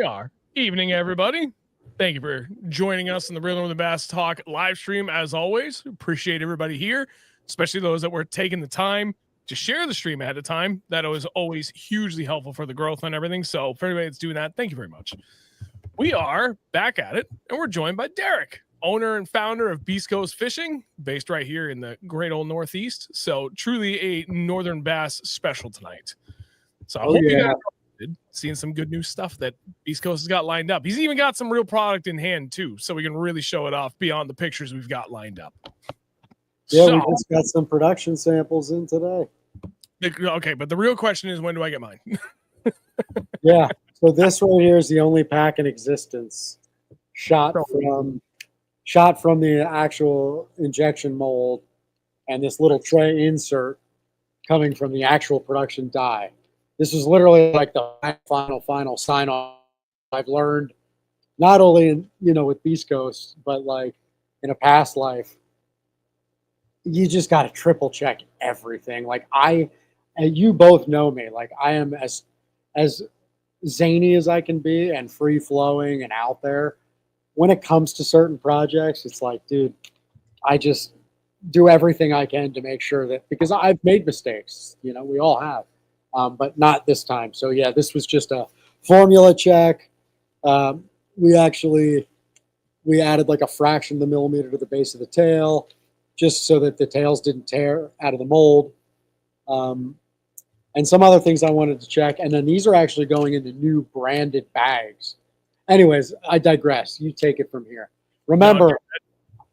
are. Evening, everybody. Thank you for joining us in the Real Northern Bass Talk live stream. As always, appreciate everybody here, especially those that were taking the time to share the stream ahead of time. That was always hugely helpful for the growth and everything. So for everybody that's doing that, thank you very much. We are back at it, and we're joined by Derek, owner and founder of Beast Coast Fishing, based right here in the great old Northeast. So truly a Northern Bass special tonight. So I hope you guys seeing some good new stuff that Beast Coast has got lined up. He's even got some real product in hand too, so we can really show it off beyond the pictures we've got lined up. Yeah, so, we just got some production samples in today. Okay, but the real question is, when do I get mine? Yeah, so this right here is the only pack in existence, shot from the actual injection mold, and this little tray insert coming from the actual production die. This is literally like the final sign off I've learned, not only in, with Beast Coast, but like in a past life. You just got to triple check everything. Like and you both know me. Like I am as zany as I can be and free flowing and out there. When it comes to certain projects, it's like, dude, I just do everything I can to make sure that, because I've made mistakes. We all have. But not this time. So yeah, this was just a formula check. We added like a fraction of the millimeter to the base of the tail, just so that the tails didn't tear out of the mold. And some other things I wanted to check. And then these are actually going into new branded bags. Anyways, I digress. You take it from here. Remember,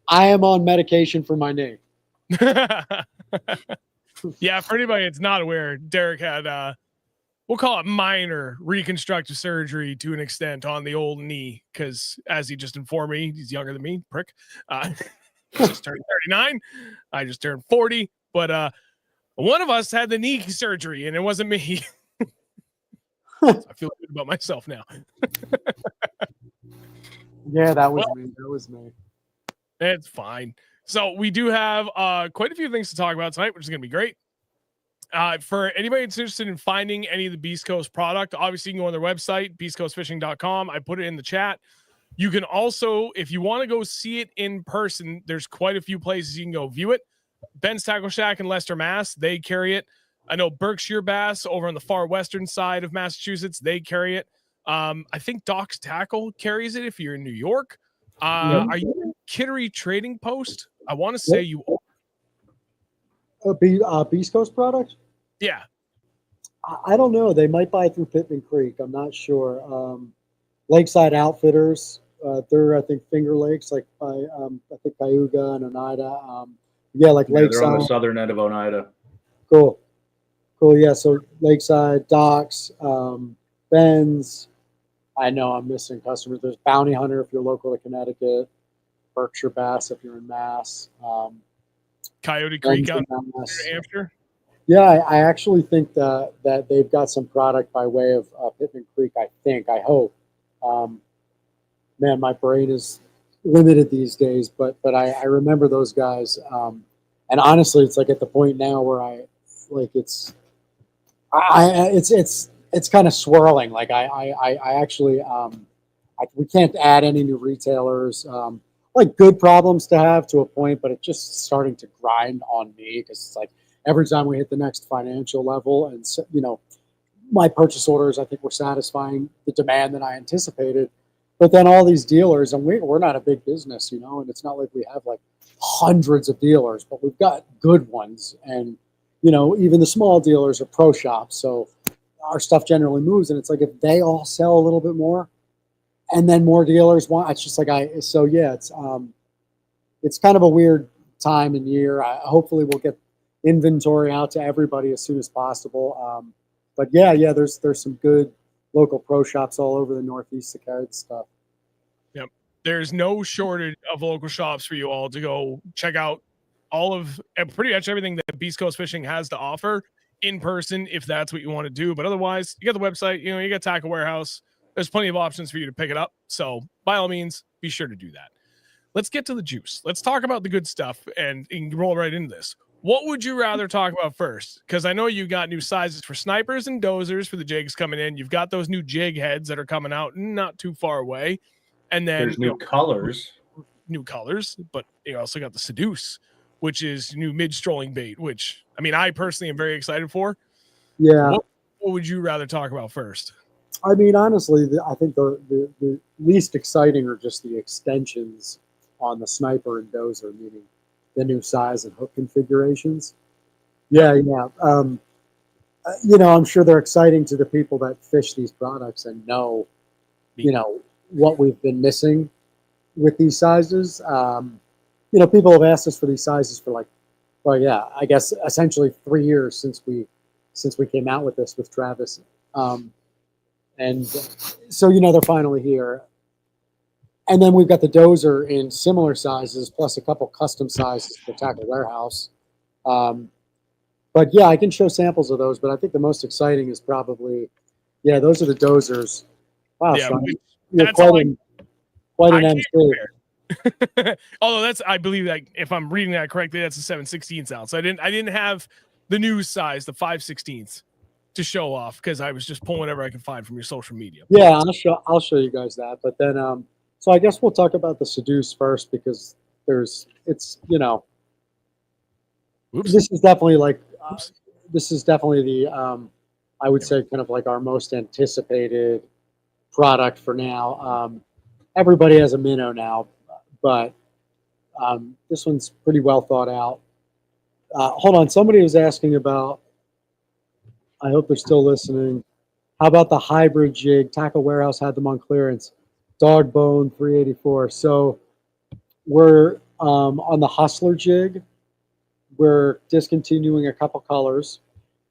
I am on medication for my knee. Yeah, for anybody that's not aware, Derek had we'll call it minor reconstructive surgery to an extent on the old knee, because as he just informed me, he's younger than me, prick. Just turned 39. I just turned 40. But one of us had the knee surgery, and it wasn't me. So I feel good about myself now. Yeah, that was me. That was me. It's fine. So we do have quite a few things to talk about tonight, which is going to be great. For anybody that's interested in finding any of the Beast Coast product, obviously you can go on their website, beastcoastfishing.com. I put it in the chat. You can also, if you want to go see it in person, there's quite a few places you can go view it. Ben's Tackle Shack in Leicester, Mass. They carry it. I know Berkshire Bass over on the far western side of Massachusetts, they carry it. I think Doc's Tackle carries it if you're in New York. Are you in Kittery Trading Post? I want to say you are. Beast Coast product? Yeah. I don't know. They might buy through Pittman Creek. I'm not sure. Lakeside Outfitters. They're, I think, Finger Lakes, like by, I think, Cayuga and Oneida. Lakeside. They're on the southern end of Oneida. Cool. Yeah, so Lakeside, Docks, Ben's. I know I'm missing customers. There's Bounty Hunter if you're local to Connecticut. Berkshire Bass if you're in Mass. Coyote Creek out in New Hampshire. Yeah, I actually think that they've got some product by way of Pittman Creek. I hope. Man, my brain is limited these days, but I remember those guys. And honestly, it's like at the point now where it's kind of swirling. Like I actually we can't add any new retailers. Like good problems to have to a point, but it's just starting to grind on me because it's like every time we hit the next financial level, and my purchase orders, I think we're satisfying the demand that I anticipated. But then all these dealers, and we're not a big business, and it's not like we have like hundreds of dealers, but we've got good ones, and even the small dealers are pro shops, so our stuff generally moves. And it's like if they all sell a little bit more, and then more dealers want, it's just like it's kind of a weird time and year. Hopefully we'll get inventory out to everybody as soon as possible. But yeah, there's some good local pro shops all over the Northeast that carry the stuff. Yep. There's no shortage of local shops for you all to go check out all of pretty much everything that Beast Coast Fishing has to offer in person, if that's what you want to do. But otherwise, you got the website, you got Tackle Warehouse. There's plenty of options for you to pick it up. So by all means, be sure to do that. Let's get to the juice. Let's talk about the good stuff and roll right into this. What would you rather talk about first? Because I know you got new sizes for snipers and dozers for the jigs coming in. You've got those new jig heads that are coming out not too far away. And then there's new colors. But you also got the Seduce, which is new mid-strolling bait, which, I mean, I personally am very excited for. Yeah. What would you rather talk about first? I mean, honestly, I think the least exciting are just the extensions on the sniper and dozer, meaning the new size and hook configurations. Yeah. I'm sure they're exciting to the people that fish these products and know, what we've been missing with these sizes. People have asked us for these sizes for I guess essentially 3 years since we came out with this with Travis. And so, they're finally here. And then we've got the dozer in similar sizes, plus a couple custom sizes for Tackle Warehouse. But yeah, I can show samples of those, but I think the most exciting is probably, those are the dozers. Wow, yeah, Sean, you're quite an MC. Although I believe that if I'm reading that correctly, that's a 7/16 ounce. I didn't have the new size, the 5/16 to show off because I was just pulling whatever I can find from your social media. Yeah, I'll show you guys that. But then, so I guess we'll talk about the Seduce first because this is definitely the I would say kind of like our most anticipated product for now. Everybody has a minnow now, but this one's pretty well thought out. Hold on, somebody was asking about, I hope they're still listening. How about the hybrid jig? Tackle Warehouse had them on clearance. Dog bone 384. So we're on the Hustler jig. We're discontinuing a couple colors.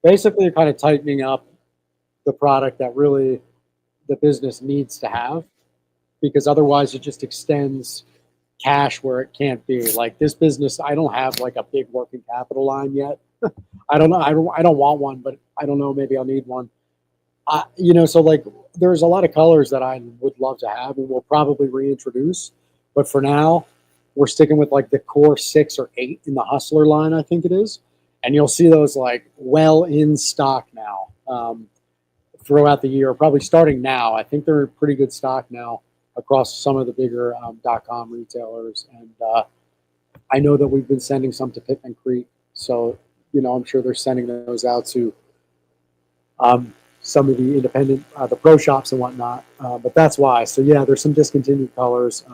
Basically, kind of tightening up the product that really the business needs to have, because otherwise it just extends cash where it can't be. Like this business, I don't have like a big working capital line yet. I don't know. I don't want one, but I don't know. Maybe I'll need one. So like there's a lot of colors that I would love to have and we'll probably reintroduce. But for now, we're sticking with like the core 6 or 8 in the Hustler line, I think it is. And you'll see those like well in stock now throughout the year, probably starting now. I think they're in pretty good stock now across some of the bigger .com retailers. And I know that we've been sending some to Pittman Creek. So, I'm sure they're sending those out to some of the independent, the pro shops and whatnot. But that's why. So, yeah, there's some discontinued colors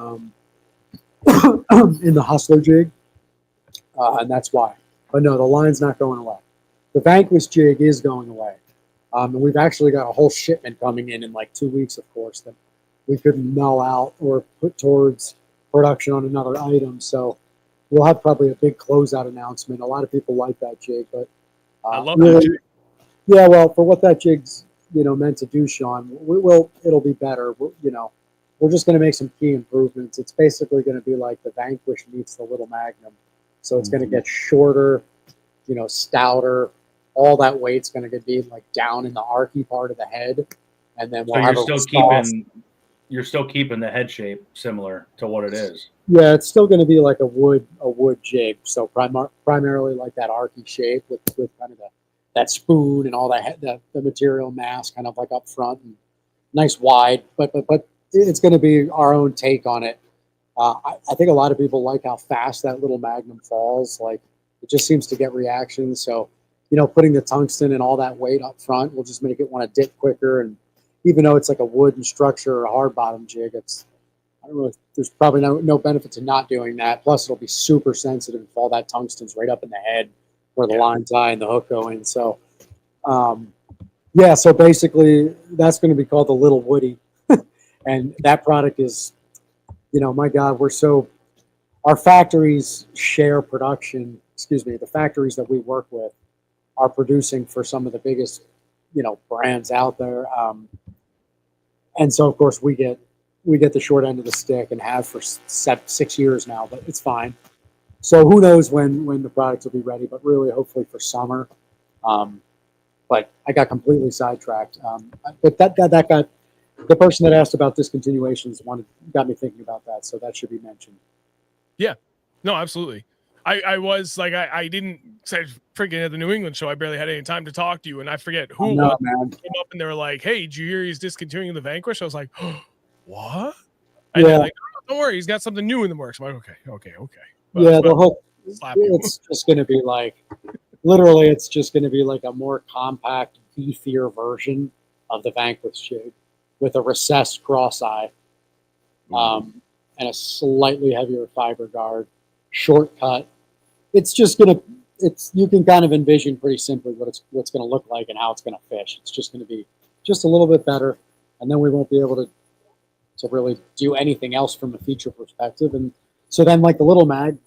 in the Hustler jig. And that's why. But no, the line's not going away. The Vanquish jig is going away. And we've actually got a whole shipment coming in like 2 weeks, of course, that we couldn't null out or put towards production on another item. So we'll have probably a big closeout announcement. A lot of people like that jig, but I love that jig. Yeah, well, for what that jig's meant to do, Sean, it'll be better. We're just going to make some key improvements. It's basically going to be like the Vanquish meets the Little Magnum. So it's going to get shorter, stouter. All that weight's going to be like down in the archy part of the head, and then you're still keeping the head shape similar to what it is. Yeah, it's still going to be like a wood jig. So primarily like that archy shape with kind of that spoon and all the material mass kind of like up front and nice wide. But it's going to be our own take on it. I think a lot of people like how fast that Little Magnum falls. Like it just seems to get reactions. So putting the tungsten and all that weight up front will just make it want to dip quicker. And even though it's like a wooden structure or a hard bottom jig, I don't know. There's probably no benefit to not doing that. Plus, it'll be super sensitive if all that tungsten's right up in the head where the line tie and the hook go in. So, so basically, that's going to be called the Little Woody. And that product is, my God, our factories share production. Excuse me, the factories that we work with are producing for some of the biggest, brands out there. And so, of course, we get the short end of the stick and have for 6 years now, but it's fine. So who knows when the products will be ready, but really hopefully for summer. But I got completely sidetracked. But that got the person that asked about discontinuations got me thinking about that. So that should be mentioned. Yeah, no, absolutely. I was like, I didn't say freaking at the New England show. I barely had any time to talk to you, and I forget who it was. Man. Came up and they were like, "Hey, did you hear he's discontinuing the Vanquish?" I was like, oh, "What?" And they're like, "Oh, don't worry, he's got something new in the works." I'm like, "Okay." Well, yeah, the hook. It's just going to be like, literally, it's just going to be like a more compact, beefier version of the Vanquish jig with a recessed cross eye, and a slightly heavier fiber guard, shortcut. It's just going to. You can kind of envision pretty simply what's going to look like and how it's going to fish. It's just going to be just a little bit better, and then we won't be able to really do anything else from a feature perspective. And so then, like, the little mag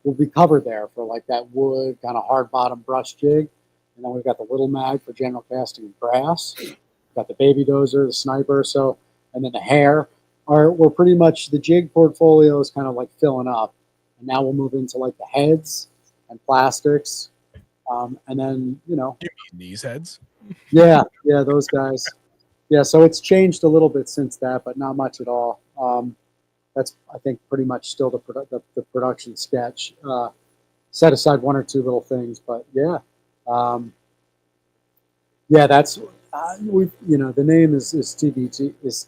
will be covered there for like that wood kind of hard bottom brush jig, and then we've got the little mag for general casting and grass. We've got the baby dozer, the sniper, and then the hair. We're pretty much, the jig portfolio is kind of like filling up, and now we'll move into like the heads and plastics, and then you mean these heads? Yeah, those guys. Yeah, so it's changed a little bit since that, but not much at all. That's, I think, pretty much still the production sketch. Set aside one or two little things, but yeah, that's the name is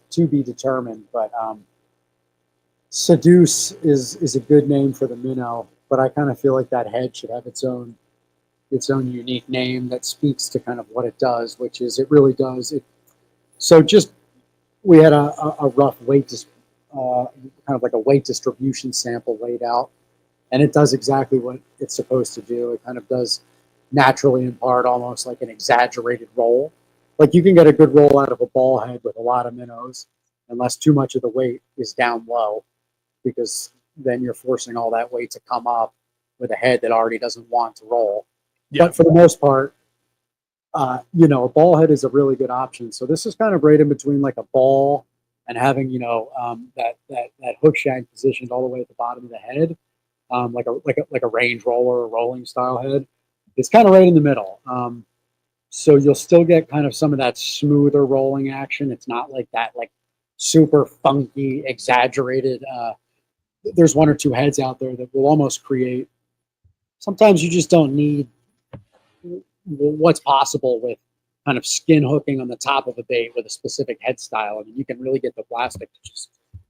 to be determined, but Seduce is a good name for the minnow, but I kind of feel like that head should have its own unique name that speaks to kind of what it does, which is it really does it. So just, we had a rough weight, kind of like a weight distribution sample laid out, and it does exactly what it's supposed to do. It kind of does naturally impart almost like an exaggerated roll. Like, you can get a good roll out of a ball head with a lot of minnows, unless too much of the weight is down low, because then you're forcing all that weight to come up with a head that already doesn't want to roll. Yeah. But for the most part, a ball head is a really good option. So this is kind of right in between like a ball and having, that hook shank positioned all the way at the bottom of the head, like a range roller or rolling style head. It's kind of right in the middle. So you'll still get kind of some of that smoother rolling action. It's not like that, like super funky, exaggerated. There's one or two heads out there that will almost create. Sometimes you just don't need what's possible with kind of skin hooking on the top of a bait with a specific head style. I mean, you can really get the plastic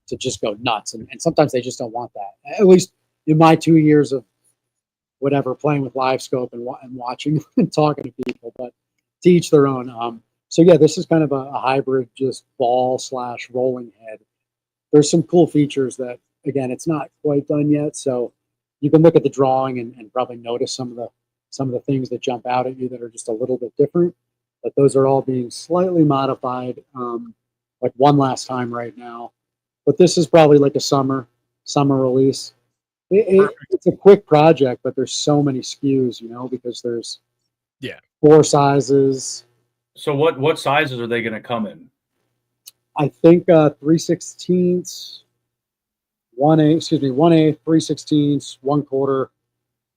to just go nuts, and sometimes they just don't want that. At least in my 2 years of whatever playing with live scope and watching and talking to people, but to each their own. So yeah, this is kind of a hybrid, just ball / rolling head. There's some cool features that, again, it's not quite done yet, so you can look at the drawing and probably notice some of the things that jump out at you that are just a little bit different, but those are all being slightly modified, like one last time right now. But this is probably like a summer release. It's a quick project, but there's so many SKUs, because there's 4 sizes. So what sizes are they going to come in? I think 3/16, 1/8, 3/16, 1/4,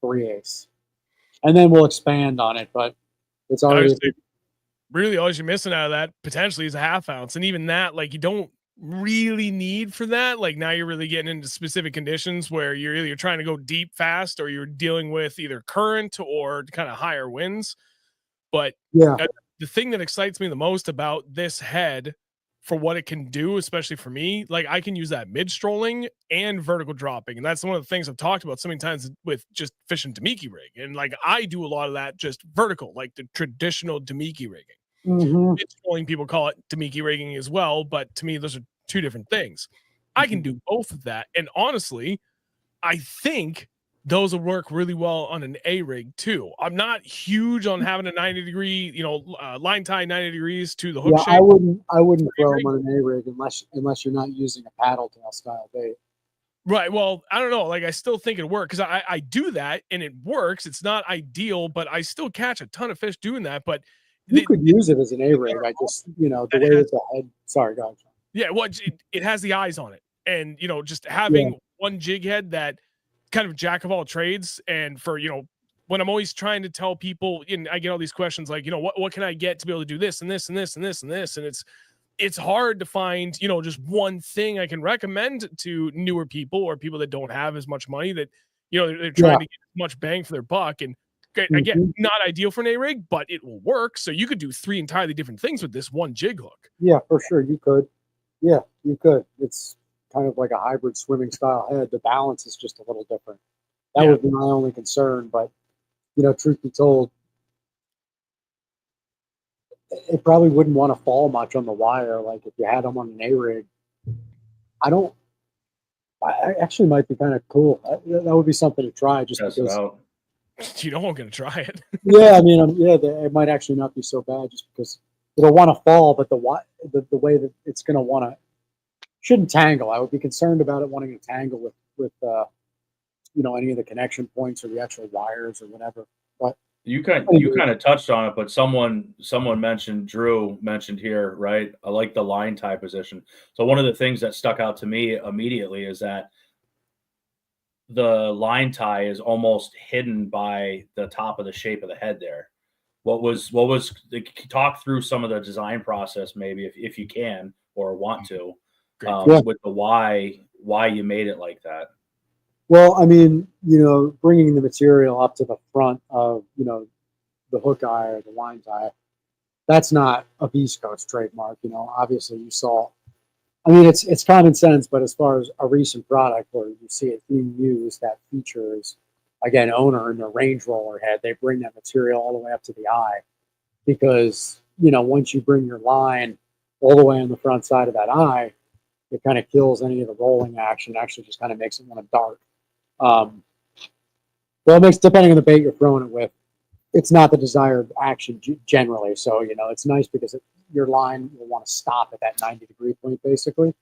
3/8. And then we'll expand on it, but it's already really all you're missing out of that potentially is a 1/2 ounce, and even that, like, you don't really need for that. Like, now you're really getting into specific conditions where you're either trying to go deep fast or you're dealing with either current or kind of higher winds. But yeah, the thing that excites me the most about this head for what it can do, especially for me, like, I can use that mid strolling and vertical dropping. And that's one of the things I've talked about so many times with just fishing Damiki rig. And like, I do a lot of that just vertical, like the traditional Damiki rigging. Mid strolling, people call it Damiki rigging as well, but to me, those are two different things. I can do both of that. And honestly, I think those will work really well on an A rig too. I'm not huge on having a 90-degree, line tie 90 degrees to the hook shape. I wouldn't throw them on an A rig unless you're not using a paddle tail style bait. Right. Well, I don't know. Like, I still think it'd work because I do that and it works. It's not ideal, but I still catch a ton of fish doing that. But you could use it as an A rig. I just, the way that the head. Sorry, go ahead. Yeah, well, it has the eyes on it, and just having one jig head that kind of jack of all trades. And for when I'm always trying to tell people, and I get all these questions like, what can I get to be able to do this and this and this and this and this, and it's hard to find just one thing I can recommend to newer people or people that don't have as much money that You know, they're trying to get as much bang for their buck. And again, not ideal for an A-rig, but it will work. So you could do 3 entirely different things with this one jig hook. Yeah, for sure. You could. Yeah, you could. It's kind of like a hybrid swimming style head. The balance is just a little different. That would be my only concern. But, you know, truth be told, it probably wouldn't want to fall much on the wire. Like if you had them on an A-rig, I actually might be kind of cool. That would be something to try just Test because. it out. You know, I'm going to try it. Yeah, I mean, it might actually not be so bad just because it'll want to fall, but the way that it's going to want to shouldn't tangle. I would be concerned about it wanting to tangle with you know, any of the connection points or the actual wires or whatever. But you kind of touched on it, but someone mentioned, Drew mentioned here, right? I like the line tie position. So one of the things that stuck out to me immediately is that the line tie is almost hidden by the top of the shape of the head there. What was talk through some of the design process, maybe if you can or want to, with the why you made it like that. Well, I mean, you know, bringing the material up to the front of, you know, the hook eye or the line tie, that's not a Beast Coast trademark. You know, obviously you saw, I mean, it's common sense, but as far as a recent product where you see it being used, that feature is, again, owner in the range roller head, they bring that material all the way up to the eye because, you know, once you bring your line all the way on the front side of that eye, it kind of kills any of the rolling action, actually just kind of makes it want to dart. Well, it makes, depending on the bait you're throwing it with, it's not the desired action generally. So, you know, it's nice because your line will want to stop at that 90-degree point, basically.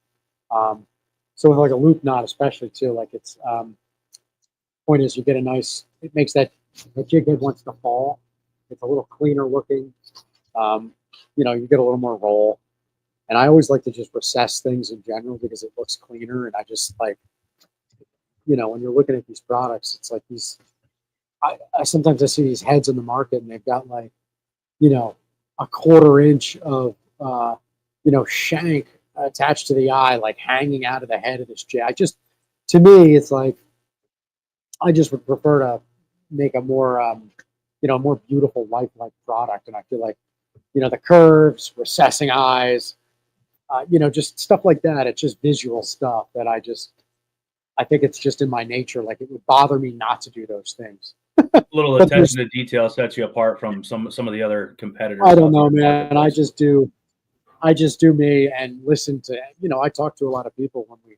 So with like a loop knot, especially too, like it's, point is you get a nice, it makes that the jig head wants to fall. It's a little cleaner looking. You know, you get a little more roll. And I always like to just recess things in general because it looks cleaner. And I just like, you know, when you're looking at these products, it's like these, I sometimes I see these heads in the market and they've got like, you know, a 1/4 inch of, you know, shank attached to the eye, like hanging out of the head of this jig. To me, it's like, I just would prefer to make a more, you know, more beautiful, lifelike product. And I feel like, you know, the curves, recessing eyes, you know, just stuff like that. It's just visual stuff that I think it's just in my nature. Like it would bother me not to do those things. A little attention to detail sets you apart from some of the other competitors. I don't know, man. I just do me and listen to, you know, I talk to a lot of people when we,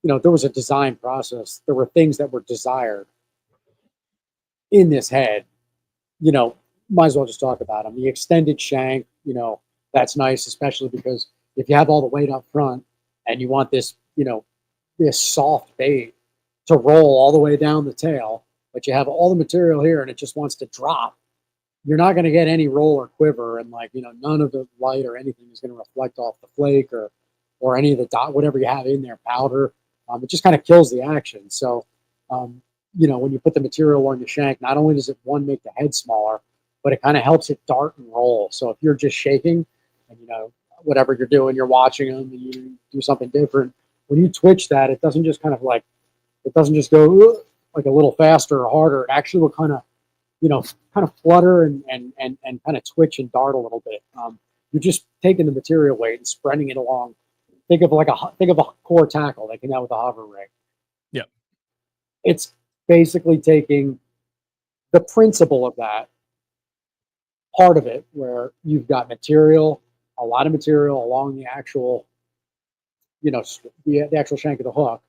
you know, there was a design process. There were things that were desired in this head, you know, might as well just talk about them. The extended shank, you know, that's nice, especially because if you have all the weight up front and you want this, you know, this soft bait to roll all the way down the tail, but you have all the material here and it just wants to drop, you're not going to get any roll or quiver. And like, you know, none of the light or anything is going to reflect off the flake or any of the dot, whatever you have in there, powder. It just kind of kills the action. So, you know, when you put the material on the shank, not only does it, one, make the head smaller, but it kind of helps it dart and roll. So if you're just shaking and, you know, whatever you're doing, you're watching them and you do something different, when you twitch that, it doesn't just kind of like, it doesn't just go like a little faster or harder. It actually will kind of, you know, kind of flutter and kind of twitch and dart a little bit. You're just taking the material weight and spreading it along. Think of a core tackle that came out with a hover rig. Yeah. It's basically taking the principle of that part of it where you've got material, a lot of material along the actual, you know, the actual shank of the hook,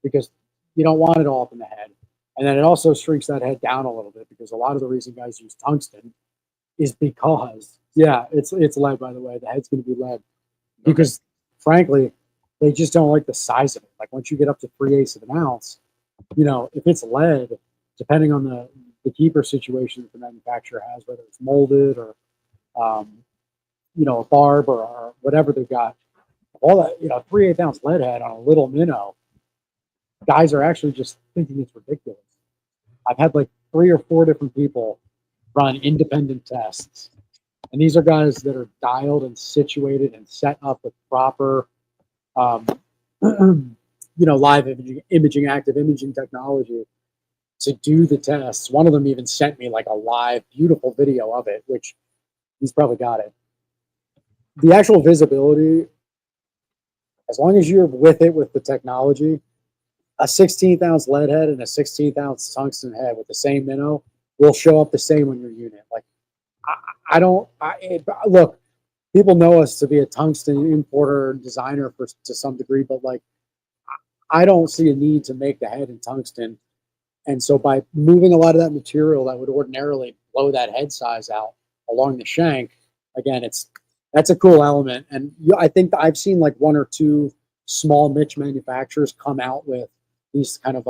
because you don't want it all up in the head. And then it also shrinks that head down a little bit because a lot of the reason guys use tungsten is because, yeah, it's lead, by the way. The head's going to be lead because, frankly, they just don't like the size of it. Like once you get up to 3/8 of an ounce, you know, if it's lead, depending on the keeper situation that the manufacturer has, whether it's molded or, you know, a barb or whatever they've got, all that, you know, 3/8 ounce lead head on a little minnow, guys are actually just thinking it's ridiculous. I've had like 3 or 4 different people run independent tests. And these are guys that are dialed and situated and set up with proper, you know, live imaging, active imaging technology to do the tests. One of them even sent me like a live, beautiful video of it, which he's probably got it. The actual visibility, as long as you're with it with the technology, a 16th ounce lead head and a 16th ounce tungsten head with the same minnow will show up the same on your unit. Like, look, people know us to be a tungsten importer and designer to some degree, but like, I don't see a need to make the head in tungsten. And so by moving a lot of that material that would ordinarily blow that head size out along the shank, again, that's a cool element. And I think I've seen like one or two small niche manufacturers come out with these kind of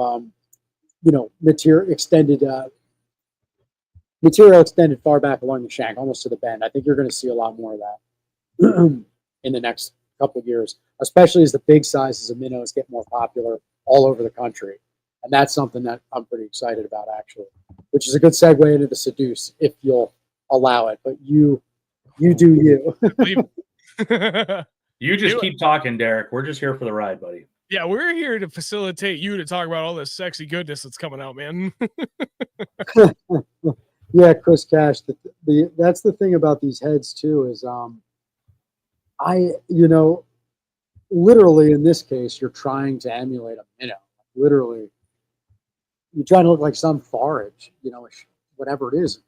material extended far back along the shank, almost to the bend. I think you're going to see a lot more of that in the next couple of years, especially as the big sizes of minnows get more popular all over the country. And that's something that I'm pretty excited about, actually, which is a good segue into the seduce, if you'll allow it. But you do you. You just keep talking, Derek. We're just here for the ride, buddy. Yeah, we're here to facilitate you to talk about all this sexy goodness that's coming out, man. Yeah, Chris Cash. That's the thing about these heads too, is literally in this case, you're trying to emulate a minnow. Literally, you're trying to look like some forage, whatever it is.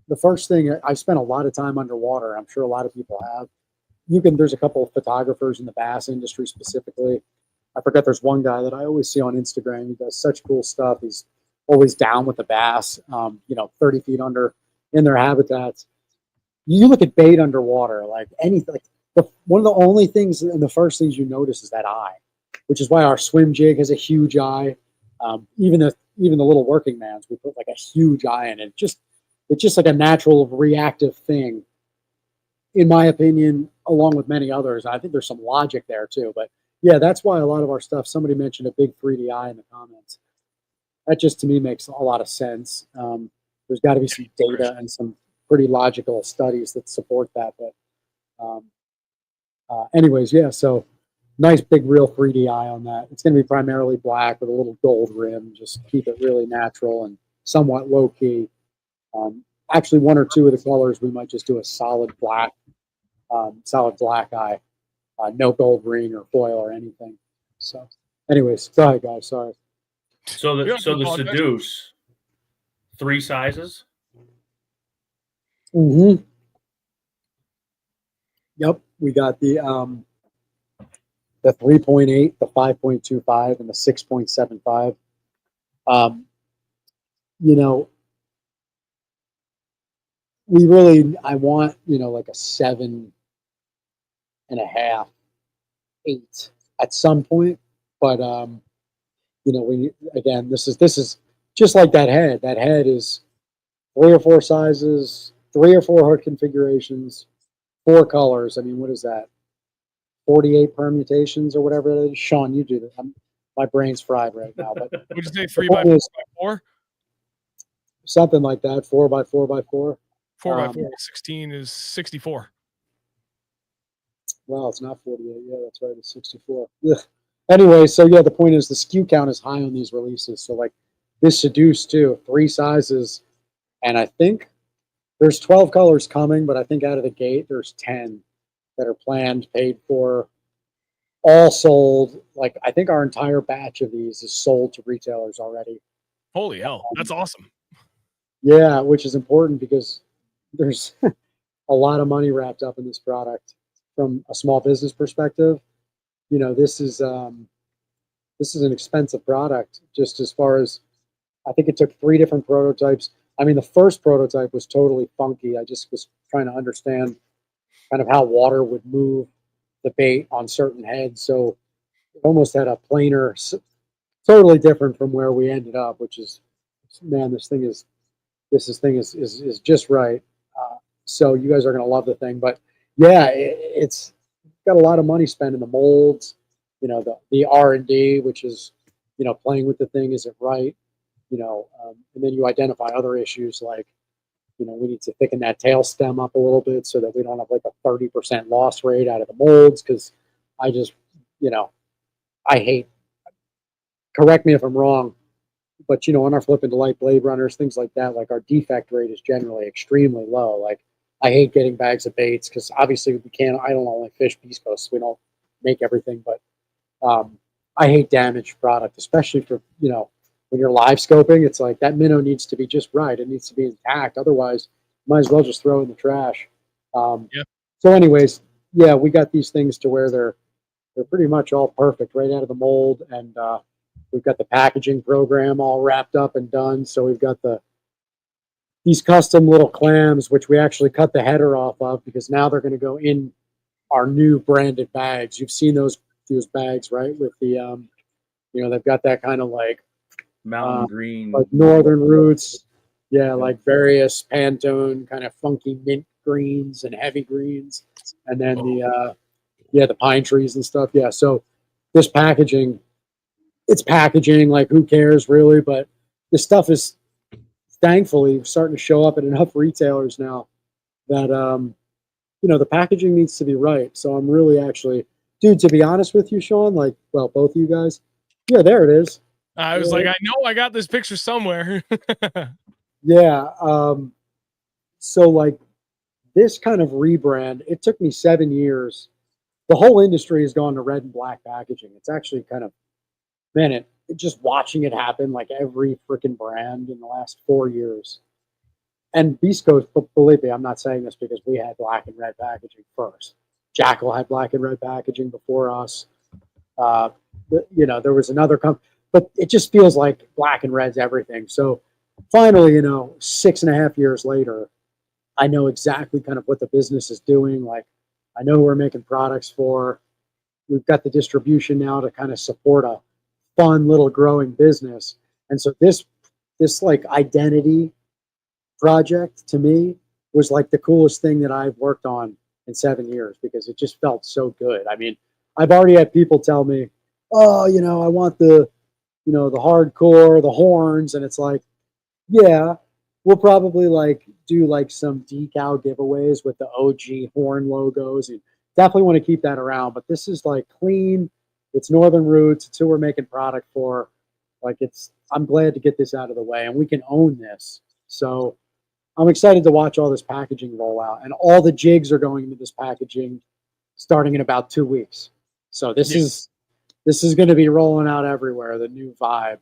The first thing, I've spent a lot of time underwater. I'm sure a lot of people have. There's a couple of photographers in the bass industry specifically. I forget, there's one guy that I always see on Instagram. He does such cool stuff. He's always down with the bass, 30 feet under in their habitats. You look at bait underwater, like anything, one of the only things and the first things you notice is that eye, which is why our swim jig has a huge eye. Even the little working mans, we put like a huge eye in it. It's just like a natural reactive thing, in my opinion, along with many others. I think there's some logic there too, but yeah, that's why a lot of our stuff, somebody mentioned a big 3D eye in the comments. That just to me makes a lot of sense. There's got to be some data and some pretty logical studies that support that. But anyways, yeah, so nice big real 3D eye on that. It's going to be primarily black with a little gold rim. Just keep it really natural and somewhat low key. Actually, one or two of the colors we might just do a solid black eye, no gold ring or foil or anything. So, anyways, go ahead, guys. Sorry. So the seduce, 3 sizes. Mm-hmm. Yep, we got the 3.8, the 5.25, and the 6.75. I want, like a 7.5, 8 at some point. But, this is just like that head. That head is 3 or 4 sizes, 3 or 4 hook configurations, 4 colors. I mean, what is that? 48 permutations or whatever it is. Sean, you do that. My brain's fried right now. But would you say 3 by 4 by 4? Something like that. 4 by 4 by 4. 4 by 4 16 is 64. Well, it's not 48. Yeah, that's right. It's 64. Yeah. Anyway, so yeah, the point is the SKU count is high on these releases. So like this seduce too, 3 sizes, and I think there's 12 colors coming, but I think out of the gate there's 10 that are planned, paid for, all sold. Like I think our entire batch of these is sold to retailers already. Holy hell, that's awesome. Yeah, which is important because there's a lot of money wrapped up in this product from a small business perspective. This is an expensive product. Just as far as, I think it took 3 different prototypes. I mean, the first prototype was totally funky. I just was trying to understand kind of how water would move the bait on certain heads. So it almost had a planer, totally different from where we ended up, which is, man, this thing is just right. So you guys are going to love the thing. But yeah, it's got a lot of money spent in the molds, the R&D, which is, playing with the thing. Is it right? And then you identify other issues like, we need to thicken that tail stem up a little bit so that we don't have like a 30% loss rate out of the molds. Cause I just, I hate, correct me if I'm wrong, But on our flip and delight blade runners, things like that, like our defect rate is generally extremely low. Like I hate getting bags of baits because obviously I don't only fish East Coast, so we don't make everything, but I hate damaged product, especially for, when you're live scoping. It's like that minnow needs to be just right. It needs to be intact. Otherwise, might as well just throw it in the trash. Yeah. So anyways, yeah, we got these things to where they're pretty much all perfect right out of the mold. And we've got the packaging program all wrapped up and done. So we've got these custom little clams, which we actually cut the header off of because now they're going to go in our new branded bags. You've seen those bags, right? With the, they've got that kind of like mountain green, like northern roots. Yeah, like various Pantone kind of funky mint greens and heavy greens. And then the pine trees and stuff. Yeah, so this packaging, it's packaging, like who cares really? But this stuff is thankfully starting to show up at enough retailers now that the packaging needs to be right. So I'm really actually, dude, to be honest with you, Sean, like, well, both of you guys, yeah, there it is. I was like, I know I got this picture somewhere. Yeah. So like this kind of rebrand, it took me 7 years. The whole industry has gone to red and black packaging. It's actually kind of, man, it just watching it happen like every freaking brand in the last 4 years. And Beast Coast, believe me, I'm not saying this because we had black and red packaging first. Jackal had black and red packaging before us. There was another company, but it just feels like black and red's everything. So finally, 6.5 years later, I know exactly kind of what the business is doing. Like I know who we're making products for. We've got the distribution now to kind of support a fun little growing business. And so this like identity project to me was like the coolest thing that I've worked on in 7 years because it just felt so good. I mean, I've already had people tell me, oh, I want the hardcore, the horns. And it's like, yeah, we'll probably like do like some decal giveaways with the OG horn logos and definitely want to keep that around. But this is like clean. It's Northern Roots. It's who we're making product for. Like I'm glad to get this out of the way and we can own this. So I'm excited to watch all this packaging roll out, and all the jigs are going into this packaging starting in about 2 weeks. So this is going to be rolling out everywhere, the new vibe.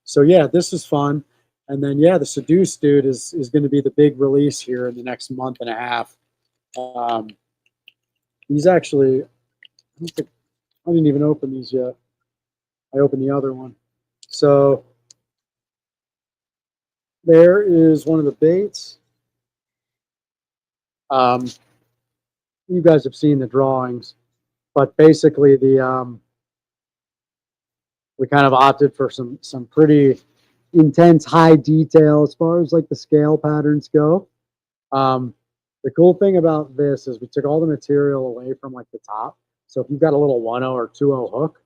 So yeah, this is fun. And then the Seduce dude is going to be the big release here in the next month and a half. He's actually, I didn't even open these yet. I opened the other one. So there is one of the baits. You guys have seen the drawings, but basically we kind of opted for some pretty intense high detail as far as like the scale patterns go. The cool thing about this is we took all the material away from like the top. So if you've got a little 1.0 or 2.0 hook,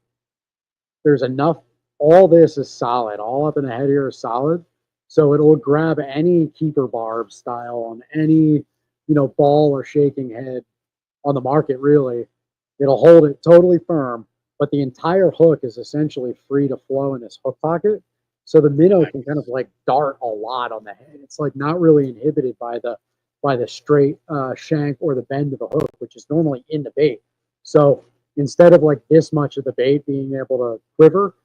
there's enough. All this is solid. All up in the head here is solid. So it will grab any keeper barb style on any, ball or shaking head on the market, really. It'll hold it totally firm, but the entire hook is essentially free to flow in this hook pocket. So the minnow can kind of like dart a lot on the head. It's like not really inhibited by the straight shank or the bend of the hook, which is normally in the bait. So instead of like this much of the bait being able to quiver,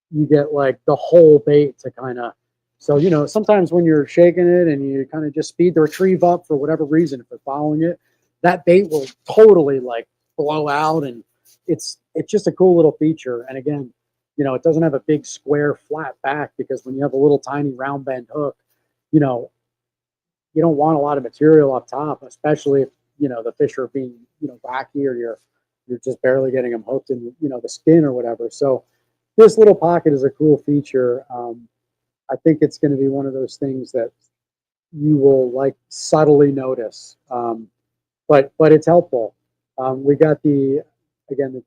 you get like the whole bait to kind of, so, sometimes when you're shaking it and you kind of just speed the retrieve up for whatever reason, if you're following it, that bait will totally like blow out. And it's just a cool little feature. And again, it doesn't have a big square flat back because when you have a little tiny round bend hook, you don't want a lot of material up top, especially if, the fish are being, wacky or you're just barely getting them hooked in, the skin or whatever. So this little pocket is a cool feature. I think it's going to be one of those things that you will like subtly notice, but it's helpful. We got the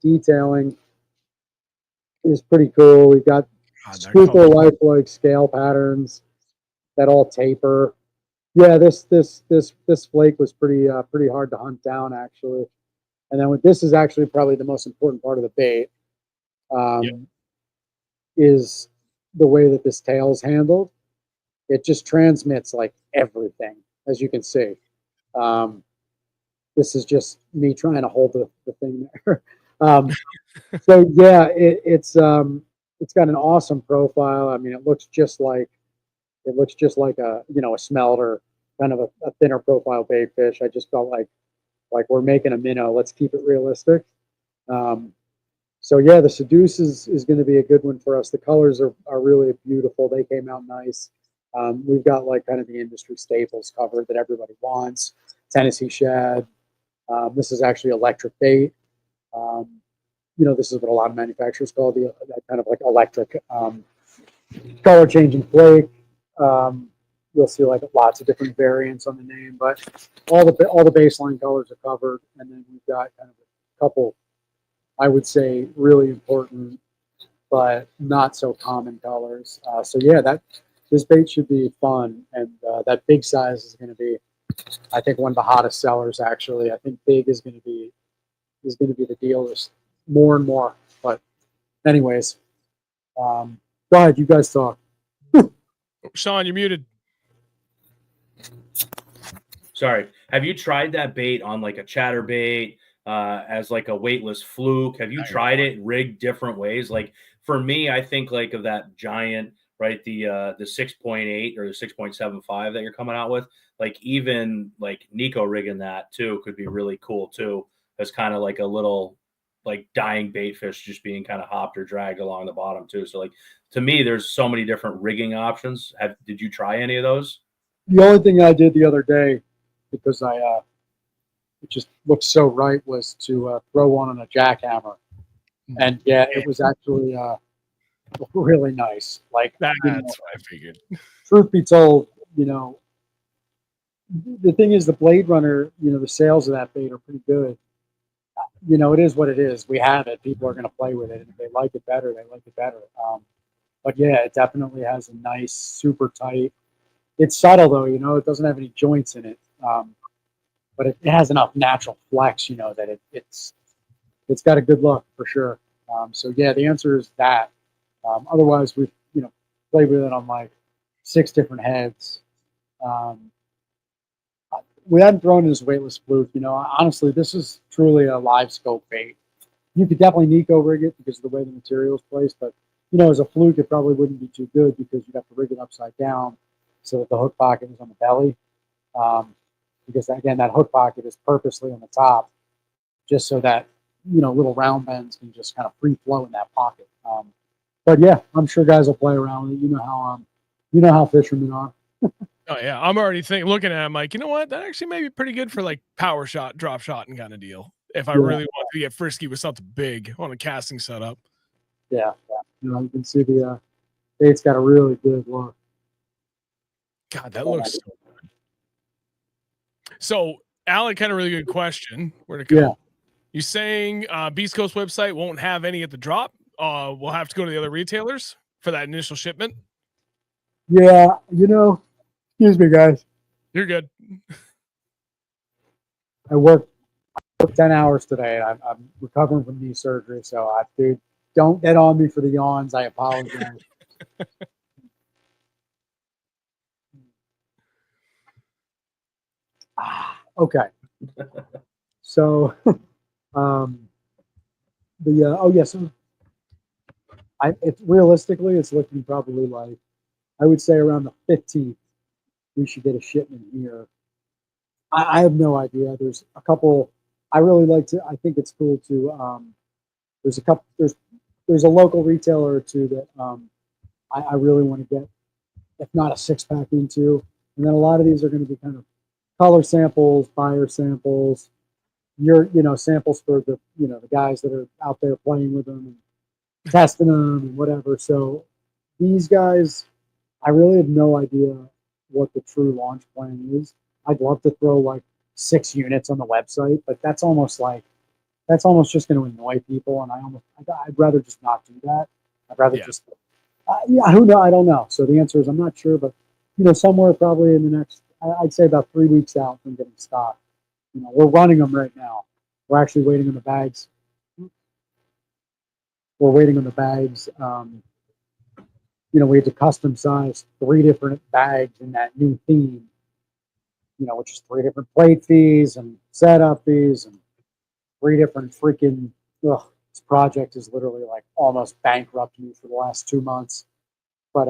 detailing is pretty cool. We've got super lifelike scale patterns that all taper. Yeah, this flake was pretty hard to hunt down actually. And then this is actually probably the most important part of the bait. Is the way that this tail is handled, it just transmits like everything, as you can see. This is just me trying to hold the thing there. So yeah, it's got an awesome profile. I mean, it looks just like a a smelter, kind of a thinner profile bait fish. I just felt like we're making a minnow. Let's keep it realistic. So yeah, the Seduce is going to be a good one for us. The colors are really beautiful. They came out nice. We've got like kind of the industry staples covered that everybody wants. Tennessee shad. This is actually electric bait. This is what a lot of manufacturers call that kind of like electric color changing flake. You'll see like lots of different variants on the name, but all the baseline colors are covered, and then we've got kind of a couple, I would say, really important but not so common colors. So yeah, this bait should be fun, and that big size is going to be, I think, one of the hottest sellers. Actually, I think big is going to be the deal. There's more and more. But anyways, go ahead, you guys talk. Sean, you're muted. Sorry. Have you tried that bait on like a chatterbait, as like a weightless fluke? Have you tried it rigged different ways? Like for me, I think like of that giant, right? The 6.8 or the 6.75 that you're coming out with. Like even like Nico rigging that too could be really cool too. As kind of like a little like dying bait fish just being kind of hopped or dragged along the bottom too. So like to me, there's so many different rigging options. Did you try any of those? The only thing I did the other day, because it just looked so right, was to throw one on a jackhammer, and yeah, it was actually really nice. Like that's what I figured. Truth be told, the thing is, the Blade Runner, the sales of that bait are pretty good. It is what it is. We have it. People are going to play with it, and if they like it better, they like it better. But yeah, it definitely has a nice, super tight. It's subtle though, it doesn't have any joints in it, but it has enough natural flex, that it's got a good look for sure. So yeah, the answer is that. Otherwise, we've played with it on like 6 different heads. We hadn't thrown it as weightless fluke. Honestly, this is truly a live scope bait. You could definitely Nico rig it because of the way the material is placed, but as a fluke, it probably wouldn't be too good because you'd have to rig it upside down so that the hook pocket is on the belly. Because again, that hook pocket is purposely on the top, just so that little round bends can just kind of free flow in that pocket. But yeah, I'm sure guys will play around with it. You know how fishermen are. Oh yeah, I'm already looking at it. I'm like, you know what? That actually may be pretty good for like power shot, drop shot, and kind of deal. If I really want to get frisky with something big on a casting setup. Yeah. You can see the bait's got a really good look. God, that looks so good. So, Alec had a really good question. Where'd it go? Yeah. You saying Beast Coast website won't have any at the drop? We'll have to go to the other retailers for that initial shipment. Yeah, excuse me, guys. You're good. I worked 10 hours today. I'm recovering from knee surgery, so dude, don't get on me for the yawns. I apologize. Okay. So, it's realistically, it's looking probably like, I would say around the 15th, we should get a shipment here. I have no idea. There's a couple. I really like to. I think it's cool to. There's a couple. There's a local retailer or two that I really want to get, if not a 6-pack into. And then a lot of these are going to be kind of color samples, buyer samples, samples for the the guys that are out there playing with them and testing them and whatever. So these guys, I really have no idea what the true launch plan is. I'd love to throw like 6 units on the website, but that's almost just going to annoy people, and I'd rather just not do that. I'd rather just who knows? I don't know. So the answer is I'm not sure, but somewhere probably in the next, I'd say about 3 weeks out from getting stock. We're running them right now. We're actually waiting on the bags. we had to custom size 3 different bags in that new theme, which is 3 different plate fees and setup fees and 3 different freaking, this project is literally like almost bankrupted me for the last 2 months. But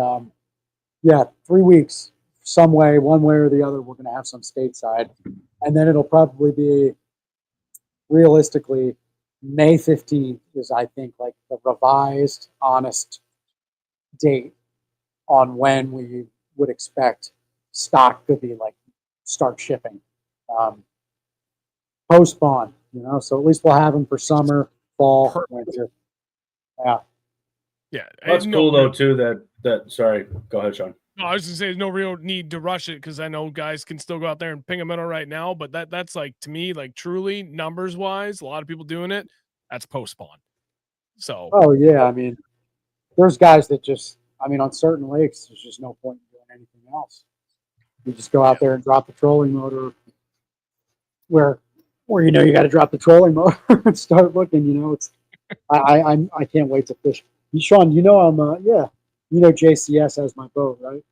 yeah, 3 weeks, some way, one way or the other, we're going to have some stateside. And then it'll probably be, realistically, May 15th is, I think, like the revised, honest date on when we would expect stock to be like start shipping. Post spawn, so at least we'll have them for summer, fall, winter. Yeah. Yeah. That's cool though too. That sorry, go ahead, Sean. No, I was gonna say there's no real need to rush it because I know guys can still go out there and ping a minnow right now, but that's like, to me, like truly numbers wise, a lot of people doing it. That's post spawn. So. Oh yeah, I mean, there's guys that just, on certain lakes, there's just no point in doing anything else. You just go out there and drop the trolling motor where you got to drop the trolling motor and start looking. It's I can't wait to fish. Sean, JCS has my boat, right?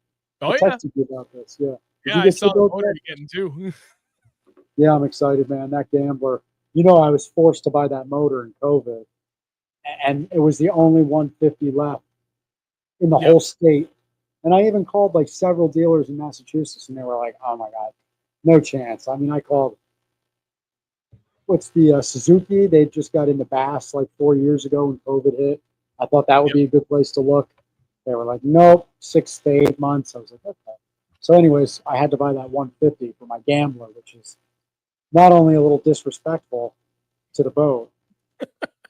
Oh, I texted you about this. Yeah. Yeah, I saw the motor you're getting too. Yeah, I'm excited, man. That gambler. I was forced to buy that motor in COVID, and it was the only 150 left in the whole state. And I even called like several dealers in Massachusetts, and they were like, "Oh my God, no chance." I called. What's the Suzuki? They just got into bass like 4 years ago when COVID hit. I thought that would be a good place to look. They were like, nope, 6 to 8 months. I was like, okay. So anyways, I had to buy that 150 for my gambler, which is not only a little disrespectful to the boat,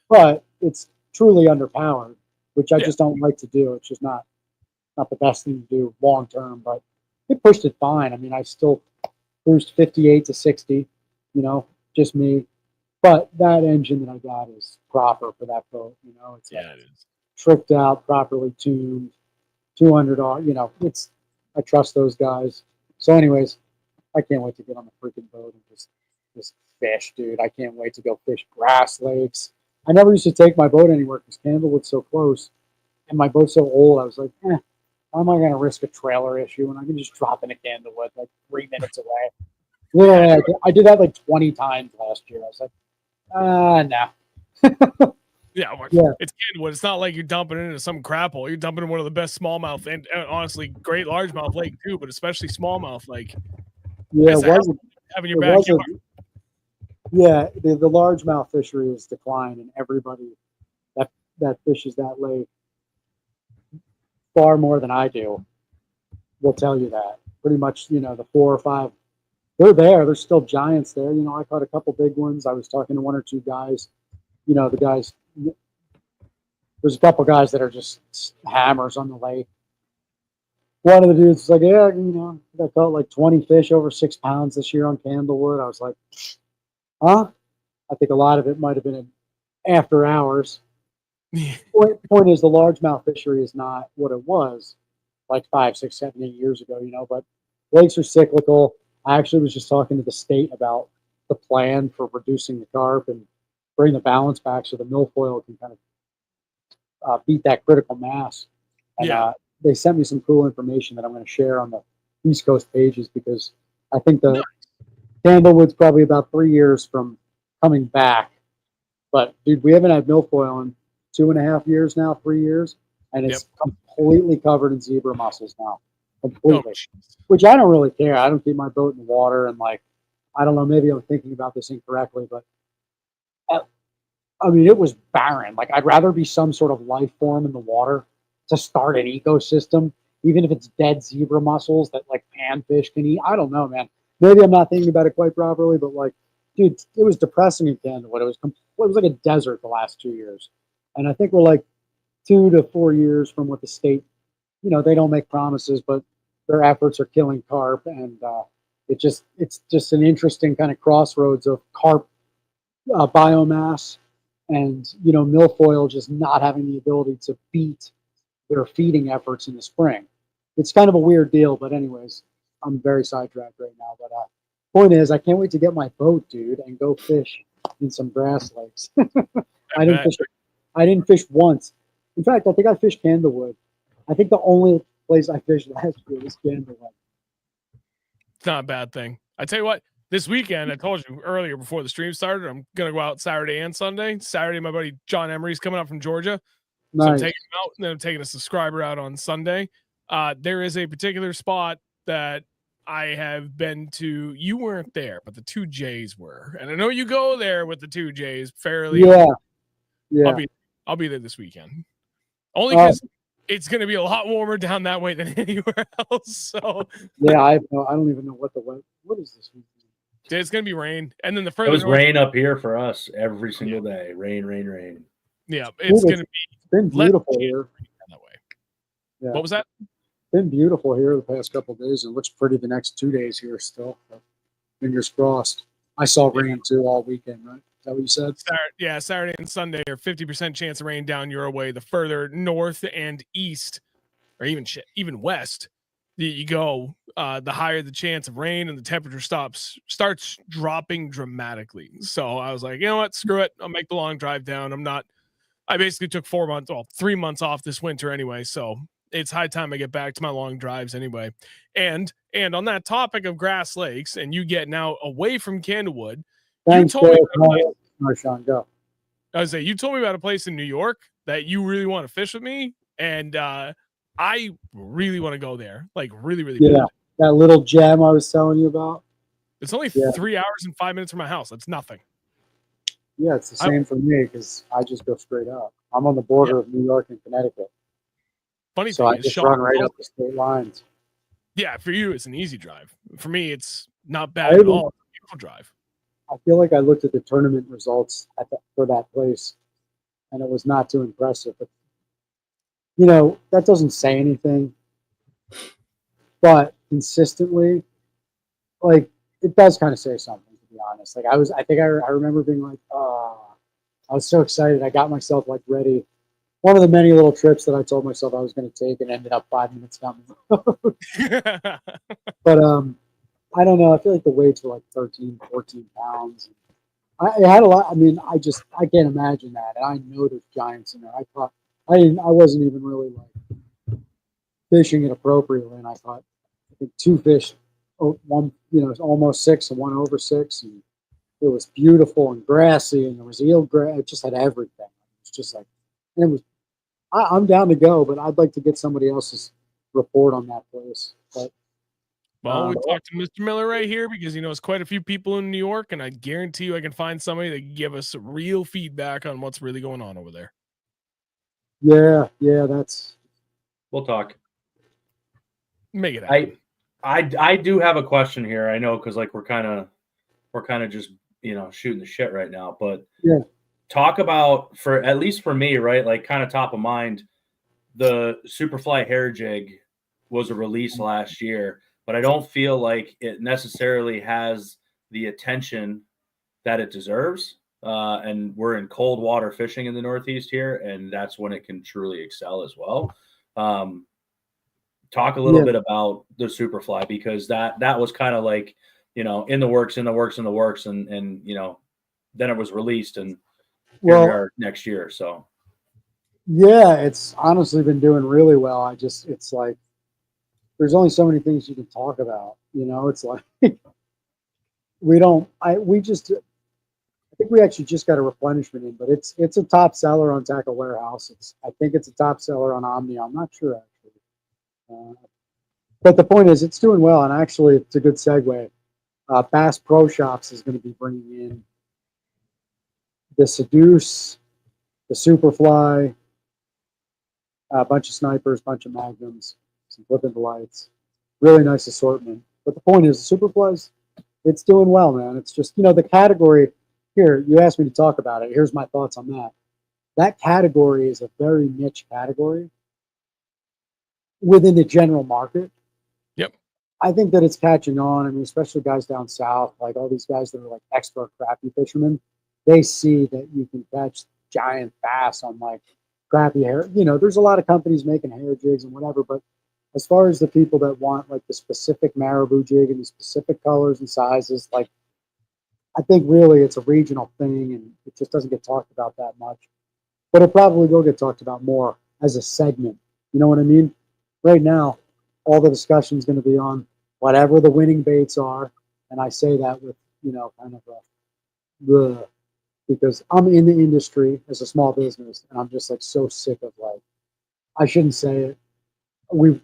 but it's truly underpowered, which I just don't like to do. It's just not the best thing to do long term, but it pushed it fine. I still cruised 58 to 60, just me. But that engine that I got is proper for that boat. It's it is tricked out, properly tuned, 200R. I trust those guys. So, anyways, I can't wait to get on the freaking boat and just fish, dude. I can't wait to go fish grass lakes. I never used to take my boat anywhere because Candlewood's so close, and my boat's so old. I was like, why am I going to risk a trailer issue when I can just drop into Candlewood like 3 minutes away? Literally, I did that like 20 times last year. I was like, no. Yeah, it's Candlewood. It's not like you're dumping into some crap hole. You're dumping in one of the best smallmouth and honestly great largemouth lake too, but especially smallmouth lake. Yeah, having your backyard. Yeah, the largemouth fishery has declined, and everybody that fishes that lake far more than I do will tell you that. Pretty much, the 4 or 5, they're there. There's still giants there. I caught a couple big ones. I was talking to 1 or 2 guys. The guys. There's a couple guys that are just hammers on the lake. One of the dudes was like, yeah, I caught like 20 fish over 6 pounds this year on Candlewood. I was like, huh? I think a lot of it might have been after hours. Point is, the largemouth fishery is not what it was like 5, 6, 7, 8 years ago, but lakes are cyclical. I actually was just talking to the state about the plan for reducing the carp and bring the balance back so the milfoil can kind of beat that critical mass. And they sent me some cool information that I'm going to share on the East Coast pages because I think the Candlewood's probably about 3 years from coming back. But, dude, we haven't had milfoil in 2.5 years now, 3 years, and it's completely covered in zebra mussels now. Completely. Which I don't really care. I don't keep my boat in the water, and, I don't know, maybe I'm thinking about this incorrectly, but it was barren. I'd rather be some sort of life form in the water to start an ecosystem, even if it's dead zebra mussels that panfish can eat. I don't know, man. Maybe I'm not thinking about it quite properly, but dude, it was depressing in Candlewood. It was like a desert the last 2 years, and I think we're 2 to 4 years from what the state. They don't make promises, but their efforts are killing carp, and it's just an interesting kind of crossroads of carp biomass and milfoil just not having the ability to beat their feeding efforts in the spring. It's kind of a weird deal, but anyways, I'm very sidetracked right now. But point is, I can't wait to get my boat, dude, and go fish in some grass lakes. I didn't fish once. In fact, I think I fished Candlewood I think the only place I fished last year was Candlewood. It's not a bad thing. I tell you what, this weekend, I told you earlier before the stream started, I'm going to go out Saturday and Sunday. Saturday, my buddy John Emery's coming up from Georgia. Nice. So I'm taking him out, and then I'm taking a subscriber out on Sunday. There is a particular spot that I have been to. You weren't there, but the 2Js were. And I know you go there with the 2Js fairly. Yeah. I'll be there this weekend. Only because it's going to be a lot warmer down that way than anywhere else. So yeah, I don't even know what is this weekend? It's going to be rain. And then the It further was north, rain up here for us every single day. Rain. yeah, it's going to be It's been beautiful here. that way. Yeah. What was that? It's been beautiful here the past couple of days. It looks pretty the next 2 days here still. But fingers crossed. I saw rain too all weekend, right? Is that what you said? Saturday and Sunday are 50% chance of rain down your way. The further north and east, or even west you go, the higher the chance of rain, and the temperature starts dropping dramatically. So I was like, you know what, screw it. I'll make the long drive down. I basically took 3 months off this winter anyway. So it's high time I get back to my long drives anyway. And on that topic of Grass Lakes and you getting out away from Candlewood, Thanks, you told me Marshawn, go. I was saying, you told me about a place in New York that you really want to fish with me, and I really want to go there. Like really Yeah, bad. that little gem I was telling you about. It's only 3 hours and 5 minutes from my house. That's nothing. Yeah, it's the same for me because I just go straight up. I'm on the border of New York and Connecticut. Funny so thing I is, just run right up the state lines. Yeah, for you, it's an easy drive. For me, it's not bad at all. It's a beautiful drive. I feel like I looked at the tournament results for that place, and it was not too impressive. But, that doesn't say anything. But consistently, like, it does kind of say something, to be honest. Like, I think I remember being like, I was so excited. I got myself, like, ready. One of the many little trips that I told myself I was going to take and ended up 5 minutes down the road. But, I don't know. I feel like the weights were like 13, 14 pounds. I had a lot. I mean, I can't imagine that. And I know there's giants in there. I wasn't even really like fishing it appropriately. And I think 2 fish, one, almost 6 and 1 over 6. And it was beautiful and grassy and there was eel grass. It just had everything. It's just like, and it was, I'm down to go, but I'd like to get somebody else's report on that place. But, well, we talked to Mr. Miller right here because he knows quite a few people in New York, and I guarantee you I can find somebody that can give us real feedback on what's really going on over there. Yeah, we'll talk. Make it happen. I do have a question here. I know because like we're kind of just shooting the shit right now, but yeah. Talk about, for at least for me, right? Like kind of top of mind, the Superfly hair jig was a release last year, but I don't feel like it necessarily has the attention that it deserves. And we're in cold water fishing in the Northeast here, and that's when it can truly excel as well. Talk a little bit about the Superfly, because that was kind of like, in the works, and then it was released, and here we are next year. So yeah, it's honestly been doing really well. It's like there's only so many things you can talk about. It's like I think we actually just got a replenishment in, but it's a top seller on Tackle Warehouse. I think it's a top seller on Omni. I'm not sure actually. But the point is, it's doing well, and actually, it's a good segue. Bass Pro Shops is going to be bringing in the Seduce, the Superfly, a bunch of snipers, bunch of magnums, some flipping lights. Really nice assortment. But the point is, the Superflies, it's doing well, man. It's just, the category here, you asked me to talk about it. Here's my thoughts on that. That category is a very niche category within the general market. Yep. I think that it's catching on. I mean, especially guys down south, like all these guys that are like expert crappie fishermen, they see that you can catch giant bass on like crappie hair. There's a lot of companies making hair jigs and whatever, but as far as the people that want like the specific marabou jig and the specific colors and sizes, like I think really it's a regional thing and it just doesn't get talked about that much. But it probably will get talked about more as a segment, You know what I mean? Right now, all the discussion is going to be on whatever the winning baits are. And I say that with, kind of the, because I'm in the industry as a small business and I'm just like so sick of like, I shouldn't say it. We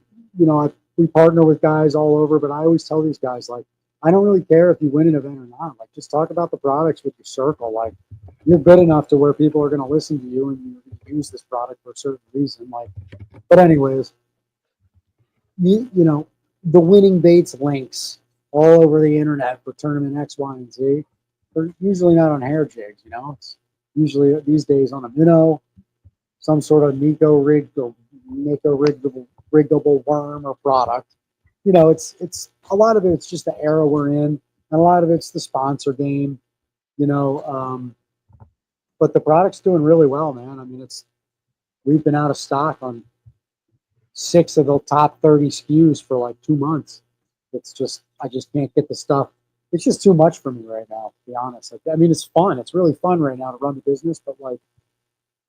partner with guys all over, but I always tell these guys, like, I don't really care if you win an event or not. Like, just talk about the products with your circle. Like, you're good enough to where people are going to listen to you and you're going to use this product for a certain reason. Like, but anyways, the winning baits links all over the internet for tournament X, Y, and Z. They're usually not on hair jigs. It's usually these days on a minnow, some sort of Nico riggable worm or product. It's a lot of it's just the era we're in, and a lot of it's the sponsor game. But the product's doing really well, man. I mean, we've been out of stock on 6 of the top 30 SKUs for like 2 months. I just can't get the stuff. It's just too much for me right now, to be honest. Like, I mean, it's fun. It's really fun right now to run the business, but like,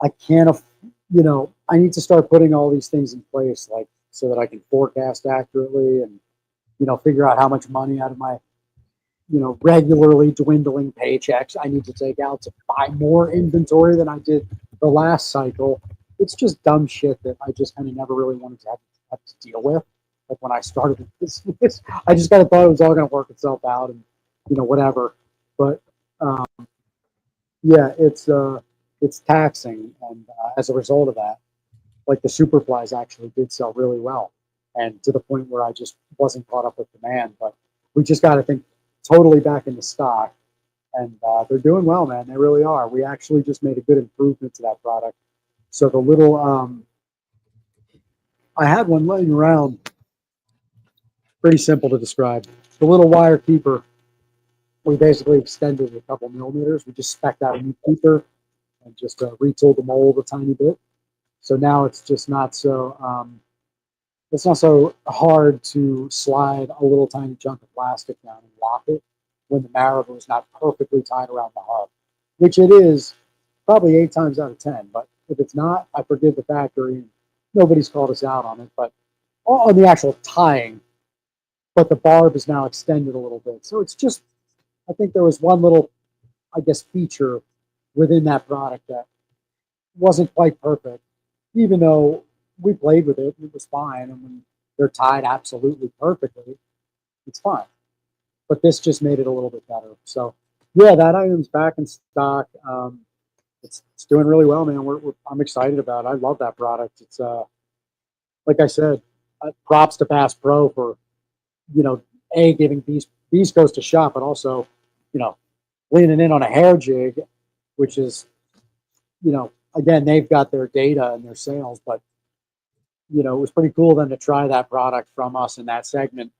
I can't, I need to start putting all these things in place, like, so that I can forecast accurately and, figure out how much money out of my, regularly dwindling paychecks I need to take out to buy more inventory than I did the last cycle. It's just dumb shit that I just kind of never really wanted to have to deal with. Like when I started this, I just kind of thought it was all going to work itself out and, whatever. But yeah, it's taxing. And as a result of that, like the Superflies actually did sell really well. And to the point where I just wasn't caught up with demand. But we just got to think totally back into stock. And they're doing well, man. They really are. We actually just made a good improvement to that product. So the little, I had one laying around, pretty simple to describe. The little wire keeper, we basically extended a couple millimeters. We just spec'd out a new keeper and just retooled the mold a tiny bit. So now it's just not so, it's not so hard to slide a little tiny chunk of plastic down and lock it when the marabou is not perfectly tied around the hub, which it is probably 8 times out of 10. But if it's not, I forgive the factory. Nobody's called us out on it, but on the actual tying. But the barb is now extended a little bit. So it's just, I think there was one little, I guess, feature within that product that wasn't quite perfect, even though we played with it, it was fine. And when they're tied absolutely perfectly, it's fine. But this just made it a little bit better. So yeah, that item's back in stock. It's doing really well, man. I'm excited about it. I love that product. It's like I said, props to Bass Pro for giving these goes to shop, but also leaning in on a hair jig, which is again, they've got their data and their sales, but it was pretty cool then to try that product from us in that segment,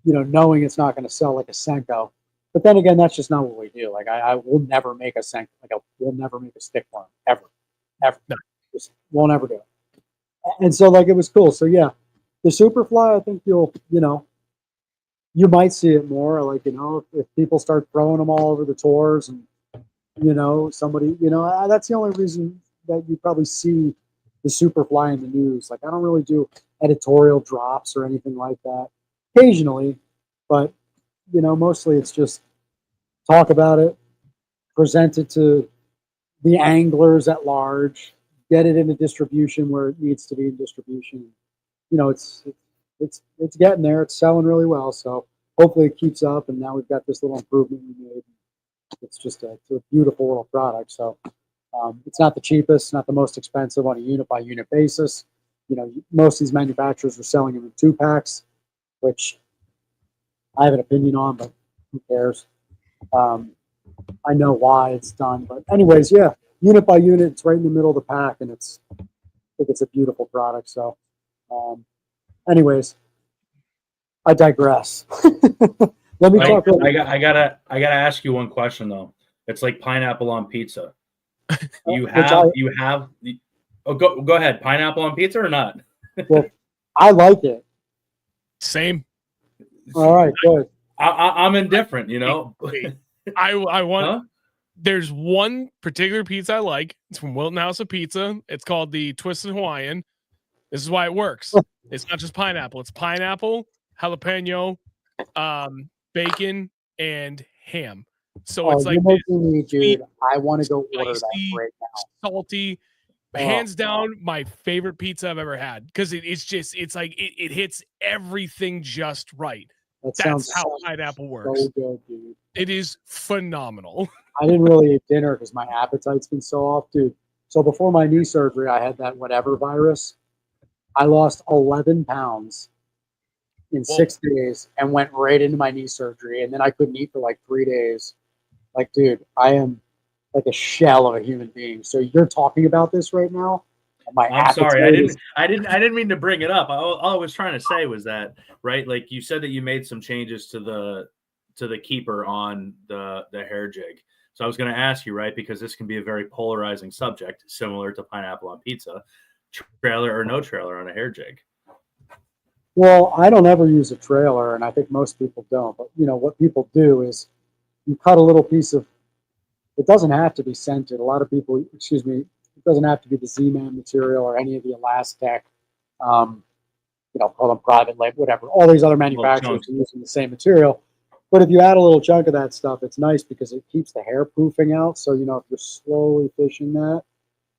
knowing it's not going to sell like a Senko. But then again, that's just not what we do. Like I will never make a Senko, we'll never make a stick worm ever. No. Just won't ever do it. And so like it was cool. So yeah, the Superfly, I think you might see it more. Like if people start throwing them all over the tours and somebody that's the only reason that you probably see the Superfly in the news. Like I don't really do editorial drops or anything like that. Occasionally, but mostly it's just talk about it, present it to the anglers at large, get it into distribution where it needs to be in distribution. It's getting there. It's selling really well. So hopefully it keeps up. And now we've got this little improvement we made. It's just it's a beautiful little product. So it's not the cheapest, not the most expensive on a unit by unit basis. Most of these manufacturers are selling them in 2-packs, which I have an opinion on, but who cares? I know why it's done. But anyways, yeah, unit by unit, it's right in the middle of the pack, and I think it's a beautiful product. So anyways, I digress. Let me talk. I gotta ask you one question though. It's like pineapple on pizza. You have. Oh, go ahead. Pineapple on pizza or not? Well, I like it. Same. All right, good. I'm indifferent. I want. Huh? There's one particular pizza I like. It's from Wilton House of Pizza. It's called the Twisted Hawaiian. This is why it works. It's not just pineapple. It's pineapple, jalapeno, bacon, and ham. So it's like you're making me, sweet, dude. I want to go order that spicy, right now. salty. Hands down, my favorite pizza I've ever had because it's like it hits everything just right. That's how pineapple works. So good, dude. It is phenomenal. I didn't really eat dinner because my appetite's been so off, dude. So before my knee surgery, I had that whatever virus. I lost 11 pounds in 6 days and went right into my knee surgery. And then I couldn't eat for like 3 days. Like, dude, I am like a shell of a human being. So you're talking about this right now? I'm sorry, I didn't mean to bring it up. All I was trying to say was that, right? Like you said that you made some changes to the keeper on the hair jig. So I was going to ask you, right, because this can be a very polarizing subject, similar to pineapple on pizza, trailer or no trailer on a hair jig. Well, I don't ever use a trailer, and I think most people don't. But you know what people do is you cut a little piece of. It doesn't have to be scented. A lot of people, excuse me, it doesn't have to be the Z-Man material or any of the Elastec. You know, call them private label, whatever. All these other manufacturers are using the same material. But if you add a little chunk of that stuff, it's nice because it keeps the hair poofing out. So, you know, if you're slowly fishing that,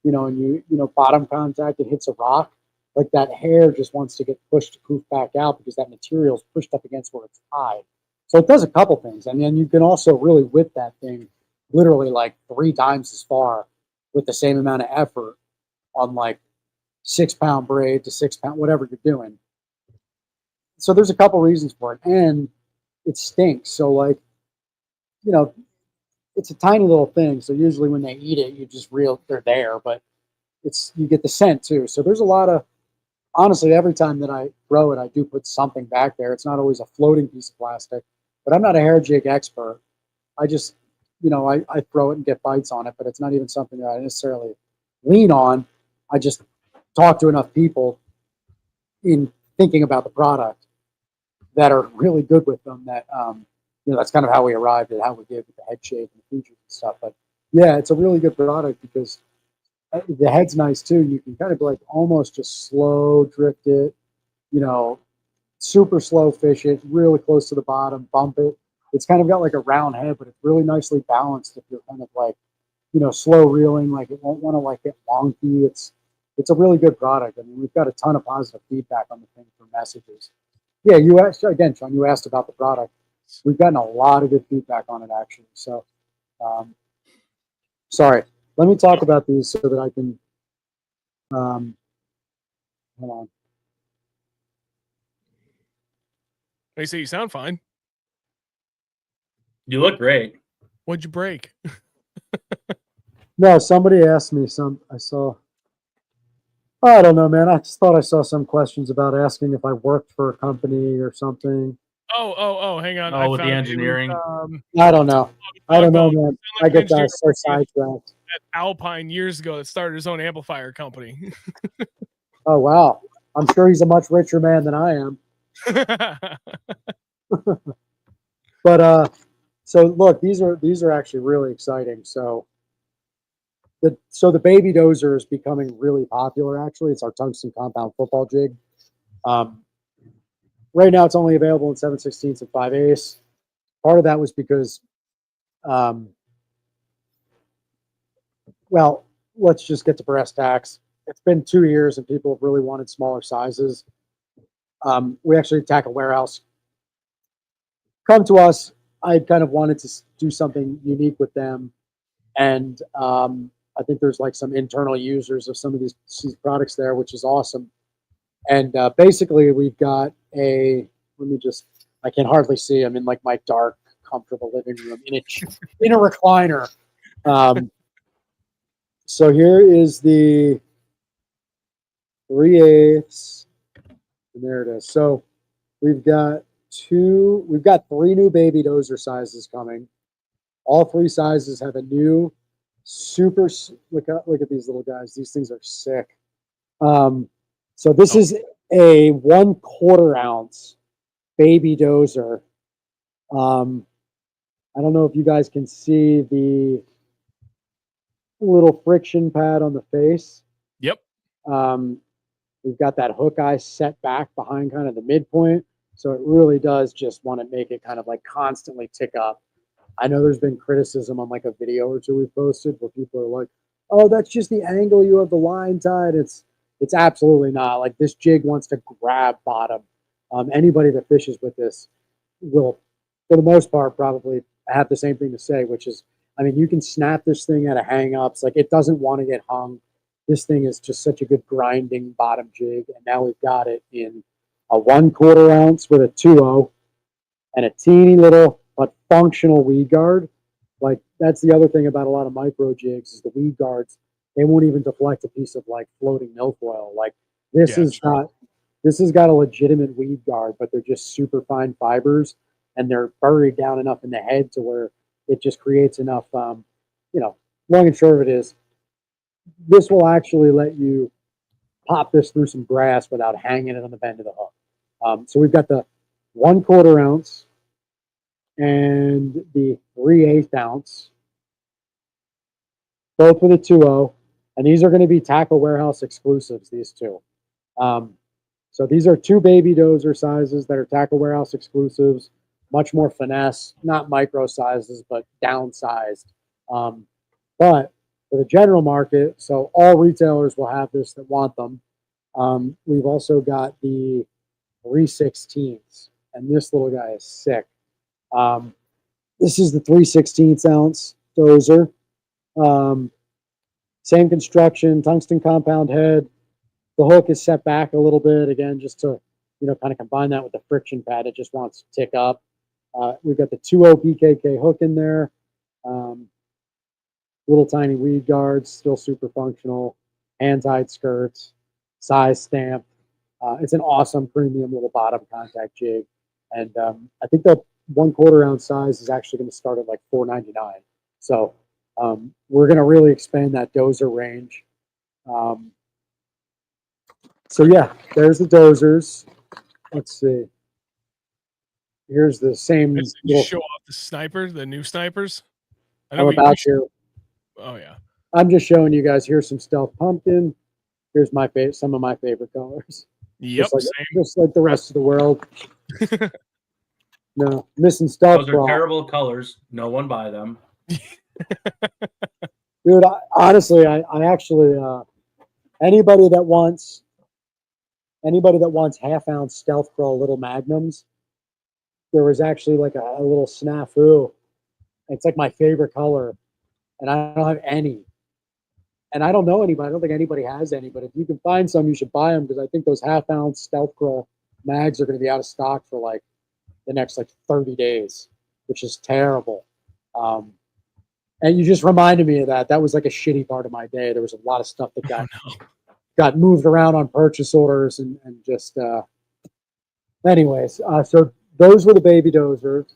you know, and you know, bottom contact, it hits a rock, like that hair just wants to get pushed to poof back out because that material is pushed up against where it's tied. So it does a couple things. And then you can also really whip that thing literally like 3 times as far with the same amount of effort on like 6 pound braid to 6 pound, whatever you're doing. So there's a couple reasons for it. And it stinks. So like, you know, it's a tiny little thing. So usually when they eat it, you just they're there, but you get the scent too. So there's a lot of, honestly, every time that I throw it, I do put something back there. It's not always a floating piece of plastic, but I'm not a hair jig expert. I just, you know, I throw it and get bites on it, but it's not even something that I necessarily lean on. I just talk to enough people in thinking about the product that are really good with them that, you know, that's kind of how we arrived at how we did with the head shape and the features and stuff. But yeah, it's a really good product because the head's nice too. You can kind of like almost just slow drift it, you know, super slow fish it, really close to the bottom, bump it. It's kind of got like a round head, but it's really nicely balanced if you're kind of like, you know, slow reeling, like it won't want to like get wonky. It's a really good product. I mean, we've got a ton of positive feedback on the thing from messages. Yeah, you asked again, Sean, you asked about the product. We've gotten a lot of good feedback on it actually. So sorry. Let me talk about these so that I can hold on. They say you sound fine. You look great. What'd you break? No, somebody asked me I saw. I don't know, man. I just thought I saw some questions about asking if I worked for a company or something. Oh, hang on. Oh, with the engineering. I don't know. I don't know, man. I get that so sidetracked. At Alpine years ago that started his own amplifier company. Oh, wow. I'm sure he's a much richer man than I am. But so look, these are actually really exciting. So the baby dozer is becoming really popular. Actually, it's our tungsten compound football jig. Right now, it's only available in 7/16 and 5/8. Part of that was because, well, let's just get to brass tacks. It's been 2 years, and people have really wanted smaller sizes. We actually attack a warehouse. Come to us. I kind of wanted to do something unique with them, and I think there's like some internal users of some of these products there, which is awesome. And basically, we've got I can hardly see. I'm in like my dark, comfortable living room in a recliner. So here is the 3/8, and there it is. So we've got 3 new baby dozer sizes coming. All 3 sizes have a new super, look at these little guys. These things are sick. So this is a 1/4 ounce baby dozer. I don't know if you guys can see the little friction pad on the face. Yep. We've got that hook eye set back behind kind of the midpoint. So it really does just want to make it kind of like constantly tick up. I know there's been criticism on like a video or two we posted where people are like, oh, that's just the angle you have the line tied. It's absolutely not. Like this jig wants to grab bottom. Anybody that fishes with this will, for the most part, probably have the same thing to say, which is, I mean, you can snap this thing out of hang-ups. Like it doesn't want to get hung. This thing is just such a good grinding bottom jig. And now we've got it in a 1/4 ounce with a 2.0 and a teeny little but functional weed guard. Like that's the other thing about a lot of micro jigs is the weed guards. They won't even deflect a piece of like floating milfoil. Like this is not. This has got a legitimate weed guard, but they're just super fine fibers, and they're buried down enough in the head to where it just creates enough. You know, long and short of it is, this will actually let you pop this through some grass without hanging it on the bend of the hook. So we've got the 1/4 ounce and the 3/8 ounce, both with a 2.0, and these are going to be Tackle Warehouse exclusives, these two. So these are two baby dozer sizes that are Tackle Warehouse exclusives, much more finesse, not micro sizes, but downsized. But for the general market, so all retailers will have this that want them. We've also got the 3/16ths, and this little guy is sick. This is the 3/16 ounce dozer. Same construction, tungsten compound head. The hook is set back a little bit, again, just to, you know, kind of combine that with the friction pad. It just wants to tick up. We've got the 2.0 BKK hook in there. Little tiny weed guards, still super functional. Hand-tied skirts, size stamp. It's an awesome premium little bottom contact jig. And I think the 1/4 ounce size is actually going to start at like $4.99. So we're going to really expand that dozer range. So yeah, there's the dozers. Let's see. Here's the same. You show off the snipers, the new snipers. I know I'm about to. Oh yeah. I'm just showing you guys. Here's some stealth pumpkin. Here's my favorite, some of my favorite colors. Yep, just like the rest of the world. No, missing stealth. Those are terrible colors. No one buy them. Dude, honestly, I actually anybody that wants half-ounce stealth crawl little magnums, there was actually like a little snafu. It's like my favorite color, and I don't have any. And I don't know anybody. I don't think anybody has any. But if you can find some, you should buy them because I think those half-ounce stealth crawl mags are going to be out of stock for like the next like 30 days, which is terrible. And you just reminded me of that. That was like a shitty part of my day. There was a lot of stuff that got moved around on purchase orders and just anyways. So those were the baby dozers.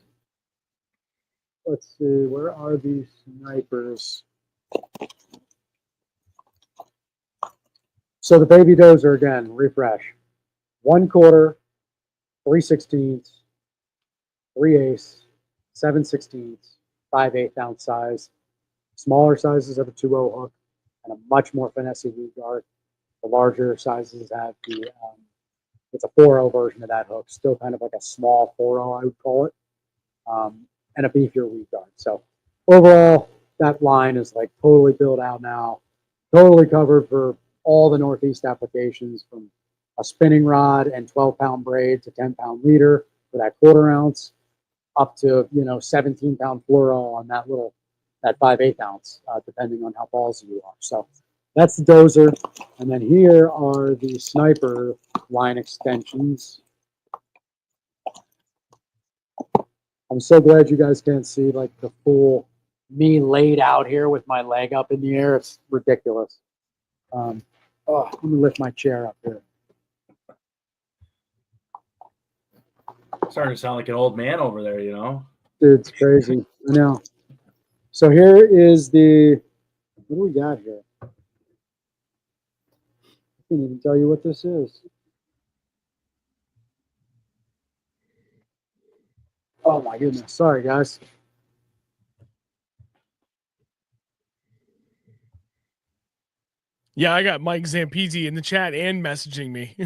Let's see, where are these snipers? So the baby dozer again, refresh. 1/4, 3/16, 3/8, 7/16, 5/8 ounce size. Smaller sizes have a 2.0 hook and a much more finesse weed guard. The larger sizes have the it's a 4.0 version of that hook, still kind of like a small 4.0, I would call it, and a beefier weed guard. So overall, that line is like totally built out now, totally covered for all the Northeast applications, from a spinning rod and 12-pound braid to 10-pound leader for that 1/4 ounce, up to 17-pound fluoro on that 5/8 ounce, depending on how ballsy you are. So that's the dozer, and then here are the sniper line extensions. I'm so glad you guys can't see like the full me laid out here with my leg up in the air. It's ridiculous. Let me lift my chair up here. Starting to sound like an old man over there, you know? Dude, it's crazy. I know. So here is the, what do we got here? I can't even tell you what this is. Oh my goodness. Sorry, guys. Yeah, I got Mike Zampezi in the chat and messaging me.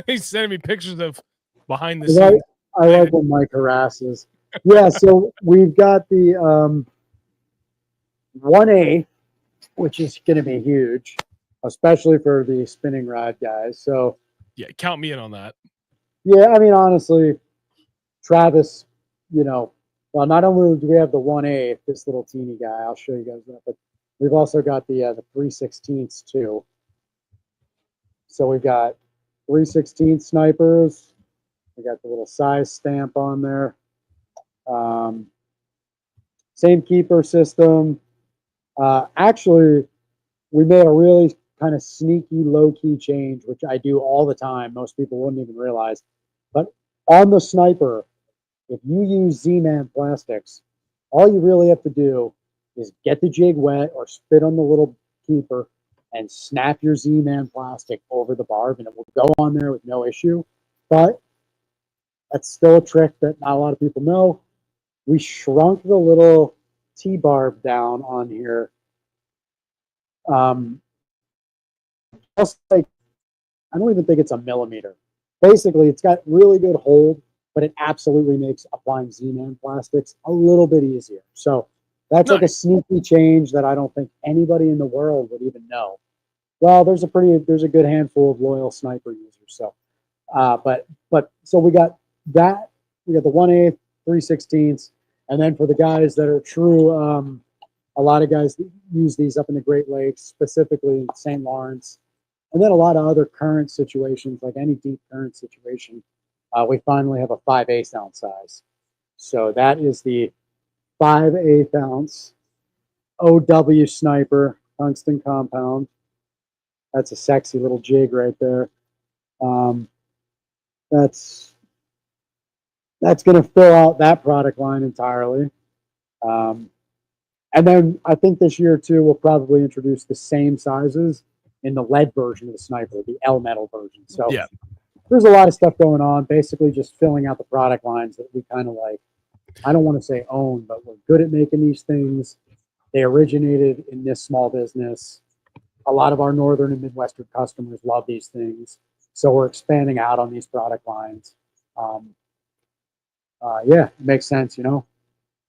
He's sending me pictures of behind the scenes. I like when Mike harasses. Yeah, so we've got the 1A, which is going to be huge, especially for the spinning rod guys. So Yeah, count me in on that. yeah, I mean, honestly, Travis, well, not only do we have the 1A, this little teeny guy, I'll show you guys that, but we've also got the 3/16 too. So we've got 3/16 snipers. We got the little size stamp on there. Same keeper system. Actually, we made a really kind of sneaky, low-key change, which I do all the time. Most people wouldn't even realize. But on the sniper, if you use Z-Man plastics, all you really have to do is get the jig wet or spit on the little keeper and snap your Z-Man plastic over the barb, and it will go on there with no issue. But that's still a trick that not a lot of people know. We shrunk the little T-barb down on here. Just like, I don't even think it's a millimeter. Basically, it's got really good hold, but it absolutely makes applying Z-Man plastics a little bit easier. So that's like a sneaky change that I don't think anybody in the world would even know. Well, there's a good handful of loyal sniper users. So, but so we got that. We got the 1/8, 3/16, and then for the guys that are true, a lot of guys use these up in the Great Lakes, specifically in St. Lawrence. And then a lot of other current situations, like any deep current situation, we finally have a 5/8 ounce size. So that is the 5/8 ounce OW sniper tungsten compound. That's a sexy little jig right there. That's going to fill out that product line entirely. And then I think this year too, we'll probably introduce the same sizes in the lead version of the sniper, the L metal version. So yeah, there's a lot of stuff going on, basically just filling out the product lines that we kind of like, I don't want to say own, but we're good at making these things. They originated in this small business. A lot of our northern and Midwestern customers love these things. So we're expanding out on these product lines. Yeah, it makes sense,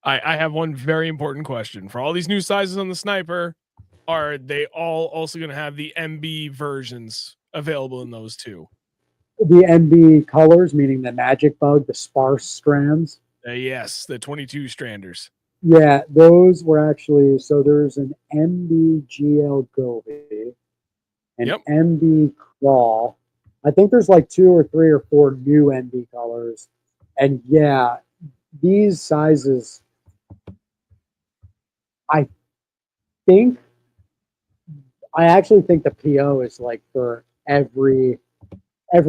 I have one very important question. For all these new sizes on the sniper, are they all also going to have the MB versions available in those too? The MB colors, meaning the magic bug, the sparse strands. Yes, the 22 stranders. Yeah, those were actually, so there's an MB GL Gobi, an MB Crawl. I think there's like 2 or 3 or 4 new MB colors. And yeah, these sizes, I actually think the PO is like for every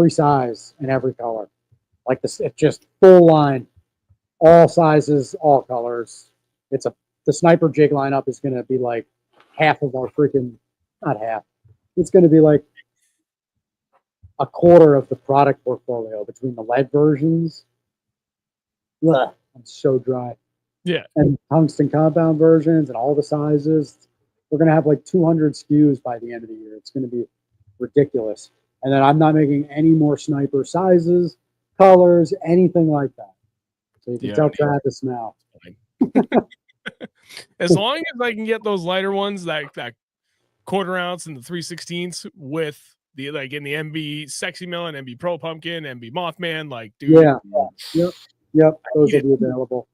size and every color. Like this, it's just full line, all sizes, all colors. The sniper jig lineup is going to be like half of our freaking, not half. It's going to be like a quarter of the product portfolio between the lead versions. Ugh, I'm so dry. Yeah. And tungsten compound versions and all the sizes. We're going to have like 200 SKUs by the end of the year. It's going to be ridiculous. And then I'm not making any more sniper sizes, colors, anything like that. So you can tell Travis now. As long as I can get those lighter ones, that quarter ounce and the 3/16 with the like in the MB Sexy Melon, MB Pro Pumpkin, MB Mothman, like dude. Yeah. Yep. Those will be available.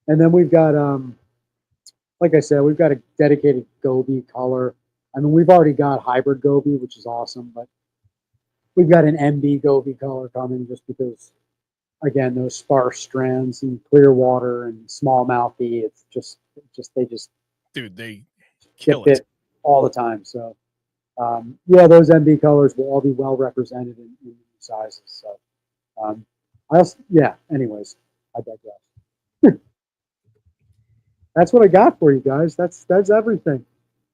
And then we've got like I said, we've got a dedicated Gobi color. I mean, we've already got hybrid Gobi, which is awesome, but we've got an MB Gobi color coming just because, again, those sparse strands and clear water and smallmouthy, it's just dude, they kill it all the time. So yeah, those MB colors will all be well represented in sizes. So anyways, I digress. That's what I got for you guys. That's everything.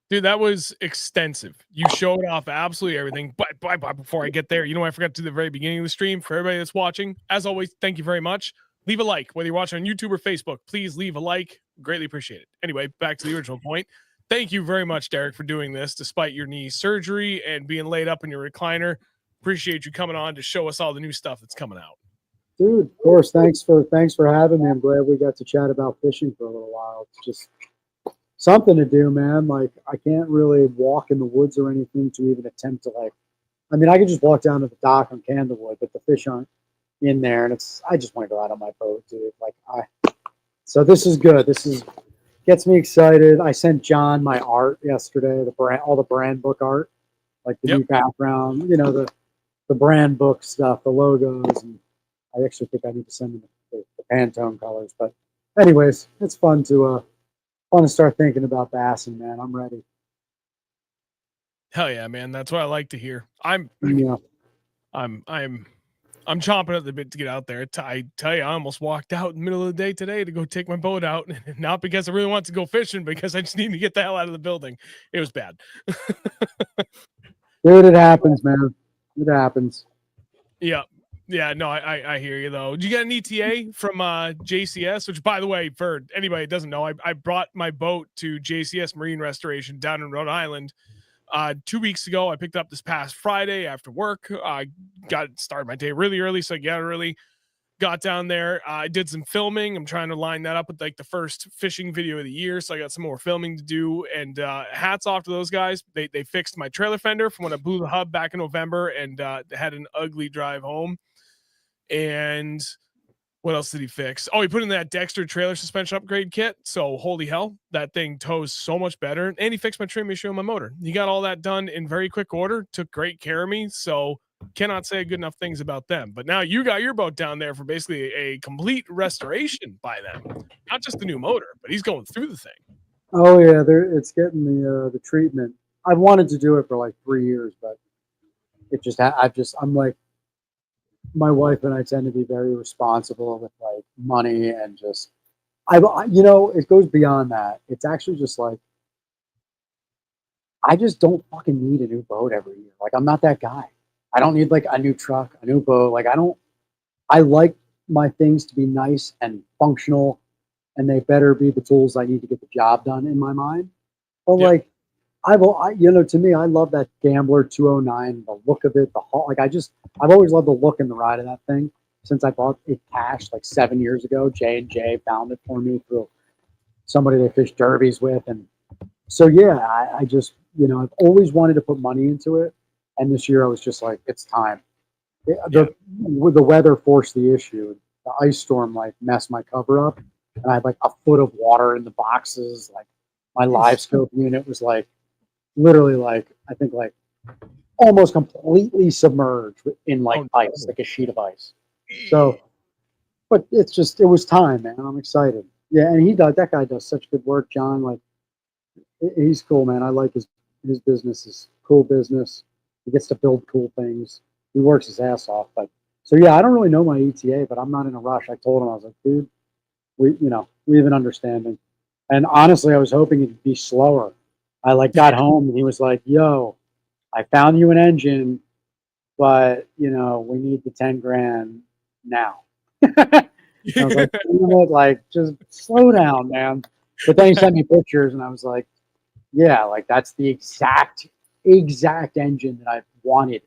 Dude, that was extensive. You showed off absolutely everything. But before I get there, I forgot to the very beginning of the stream. For everybody that's watching, as always, thank you very much. Leave a like, whether you're watching on YouTube or Facebook. Please leave a like. Greatly appreciate it. Anyway, back to the original point. Thank you very much, Derek, for doing this despite your knee surgery and being laid up in your recliner. Appreciate you coming on to show us all the new stuff that's coming out. Dude, of course. Thanks for having me. I'm glad we got to chat about fishing for a little while. It's just something to do, man. Like, I can't really walk in the woods or anything to even attempt to, like, I mean, I can just walk down to the dock on Candlewood, but the fish aren't in there, and I just want to go out on my boat, dude. So this is good. Gets me excited. I sent John my art yesterday, all the brand book art, like the new background, the brand book stuff, the logos, and I actually think I need to send him the Pantone colors. But anyways, it's fun to start thinking about bassing, man. I'm ready. Hell yeah, man. That's what I like to hear. I'm chomping at the bit to get out there. I tell you, I almost walked out in the middle of the day today to go take my boat out. Not because I really want to go fishing, because I just need to get the hell out of the building. It was bad. Dude, it happens, man. It happens. Yeah. Yeah, no, I hear you, though. Did you get an ETA from JCS? Which, by the way, for anybody that doesn't know, I brought my boat to JCS Marine Restoration down in Rhode Island 2 weeks ago. I picked up this past Friday after work. I started my day really early, so I got early. Got down there. I did some filming. I'm trying to line that up with like the first fishing video of the year, so I got some more filming to do. And hats off to those guys. They fixed my trailer fender from when I blew the hub back in November, and had an ugly drive home. And what else did he fix? Oh, he put in that Dexter trailer suspension upgrade kit. So holy hell, that thing tows so much better. And he fixed my trim issue on my motor. He got all that done in very quick order. Took great care of me. So cannot say good enough things about them. But now you got your boat down there for basically a complete restoration by them. Not just the new motor, but he's going through the thing. Oh yeah, it's getting the treatment. I've wanted to do it for like 3 years, but it just I'm like, my wife and I tend to be very responsible with like money, and just it goes beyond that. It's actually just like, I just don't fucking need a new boat every year. Like, I'm not that guy. I don't need like a new truck, a new boat. Like, I like my things to be nice and functional, and they better be the tools I need to get the job done in my mind. But like, to me, I love that Gambler 209, the look of it, I've always loved the look and the ride of that thing since I bought it cash like 7 years ago. J&J found it for me through somebody they fished derbies with. And so, yeah, I just, I've always wanted to put money into it. And this year I was just like, it's time. The weather forced the issue. The ice storm like messed my cover up, and I had like a foot of water in the boxes. Like, my live scope unit was like, literally like, I think like almost completely submerged in like ice, like a sheet of ice. So, but it was time, man. I'm excited. Yeah, and that guy does such good work, John. Like, he's cool, man. I like his business. Is cool business. He gets to build cool things. He works his ass off. But so yeah, I don't really know my ETA, but I'm not in a rush. I told him, I was like, dude, we have an understanding. And honestly, I was hoping it'd be slower. I like got home and he was like, yo, I found you an engine, but we need the 10 grand now. I was like, just slow down, man. But then he sent me pictures and I was like, yeah, like that's the exact engine that I wanted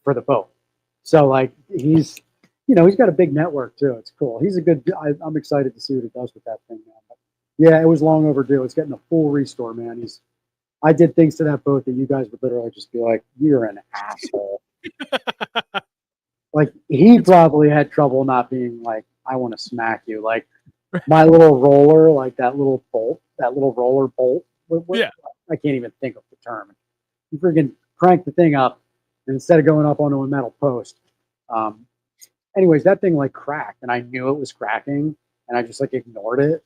for the boat. So like, he's got a big network too. It's cool. He's I'm excited to see what he does with that thing, man. But yeah, it was long overdue. It's getting a full restore, man. I did things to that boat that you guys would literally just be like, you're an asshole. Like, he probably had trouble not being like, I want to smack you. Like, my little roller, like that little roller bolt. Yeah. I can't even think of the term. You freaking crank the thing up, and instead of going up onto a metal post. Anyways, that thing like cracked, and I knew it was cracking, and I just like ignored it.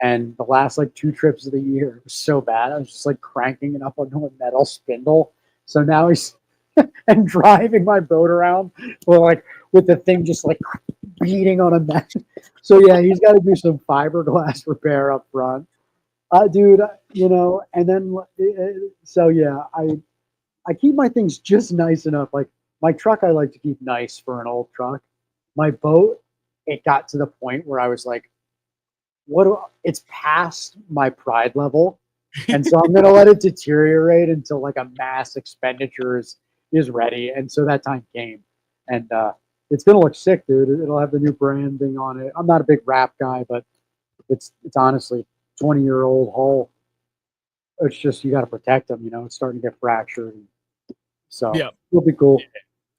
And the last like 2 trips of the year, it was so bad. I was just like cranking it up onto a metal spindle. So now he's and driving my boat around with the thing just like beating on a mesh. So yeah, he's got to do some fiberglass repair up front, dude. And then so yeah, I keep my things just nice enough. Like, my truck, I like to keep nice for an old truck. My boat, it got to the point where I was like, it's past my pride level And so I'm going to let it deteriorate until like a mass expenditure is ready. And so that time came. And it's going to look sick, dude. It'll have the new branding on it. I'm not a big rap guy, but it's honestly 20-year-old hull. It's just, you got to protect them. You know, it's starting to get fractured. So Yeah. it'll be cool.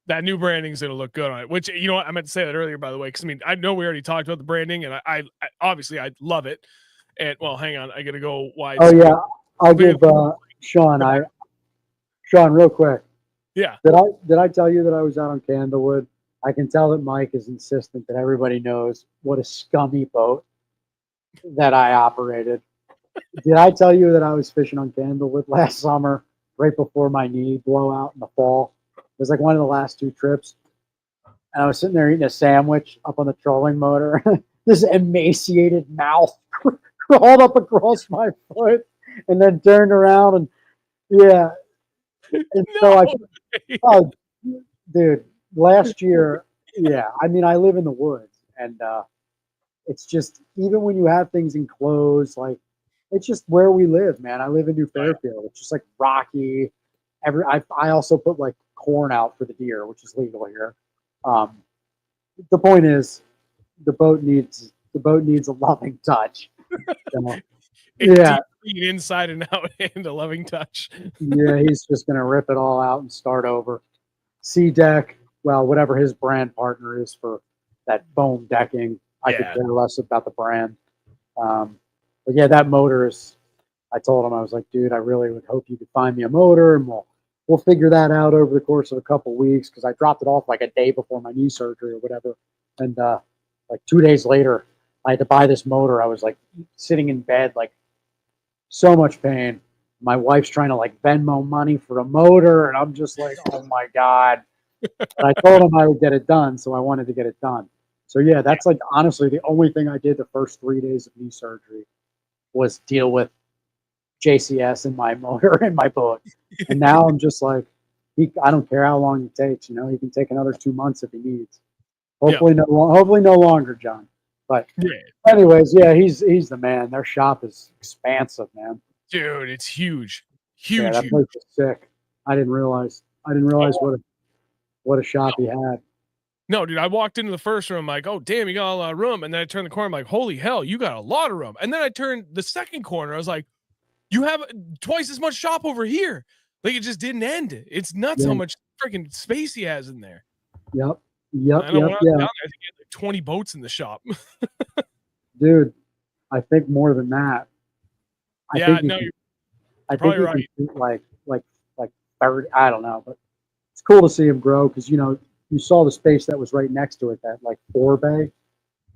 That new branding is going to look good on it, which, you know what, I meant to say that earlier, by the way, because I mean, I know we already talked about the branding, and I obviously I love it. And well, hang on, I got to go wide. Oh yeah, I'll give Sean. Sean, real quick. Yeah. Did I tell you that I was out on Candlewood? I can tell that Mike is insistent that everybody knows what a scummy boat that I operated. Did I tell you that I was fishing on Candlewood last summer, right before my knee blowout in the fall? It was like one of the last 2 trips. And I was sitting there eating a sandwich up on the trolling motor. This emaciated mouth crawled up across my foot and then turned around and yeah. And so oh, dude, last year, yeah. I mean, I live in the woods, and it's just, even when you have things enclosed, like, it's just where we live, man. I live in New Fairfield. It's just like rocky. I also put like corn out for the deer, which is legal here. The point is, the boat needs a loving touch. So, yeah, inside and out, and a loving touch. Yeah, he's just gonna rip it all out and start over. Sea deck, well, whatever his brand partner is for that foam decking, I could care less about the brand. But yeah, that motor is. I told him, I was like, dude, I really would hope you could find me a motor, and we'll figure that out over the course of a couple weeks, because I dropped it off like a day before my knee surgery or whatever, and like 2 days later, I had to buy this motor. I was like sitting in bed, like so much pain. My wife's trying to like Venmo money for a motor, and I'm just like, oh my God. But I told him I would get it done, so I wanted to get it done. So yeah, that's like honestly the only thing I did the first 3 days of knee surgery was deal with JCS in my motor and my boat. And now I'm just like, I don't care how long it takes, you know, he can take another 2 months if he needs. Hopefully hopefully no longer, John. But anyways, yeah, he's the man. Their shop is expansive, man. Dude, it's huge. Huge. Yeah, that place is sick. I didn't realize what a shop he had. No, dude, I walked into the first room like, oh, damn, you got a lot of room. And then I turned the corner, I'm like, holy hell, you got a lot of room. And then I turned the second corner. I was like, you have twice as much shop over here. Like, it just didn't end. It's nuts how much freaking space he has in there. Yep. I think he had like 20 boats in the shop. Dude, I think more than that. I think he can like 30, I don't know, but it's cool to see him grow, because you know, you saw the space that was right next to it, that like 4 bay.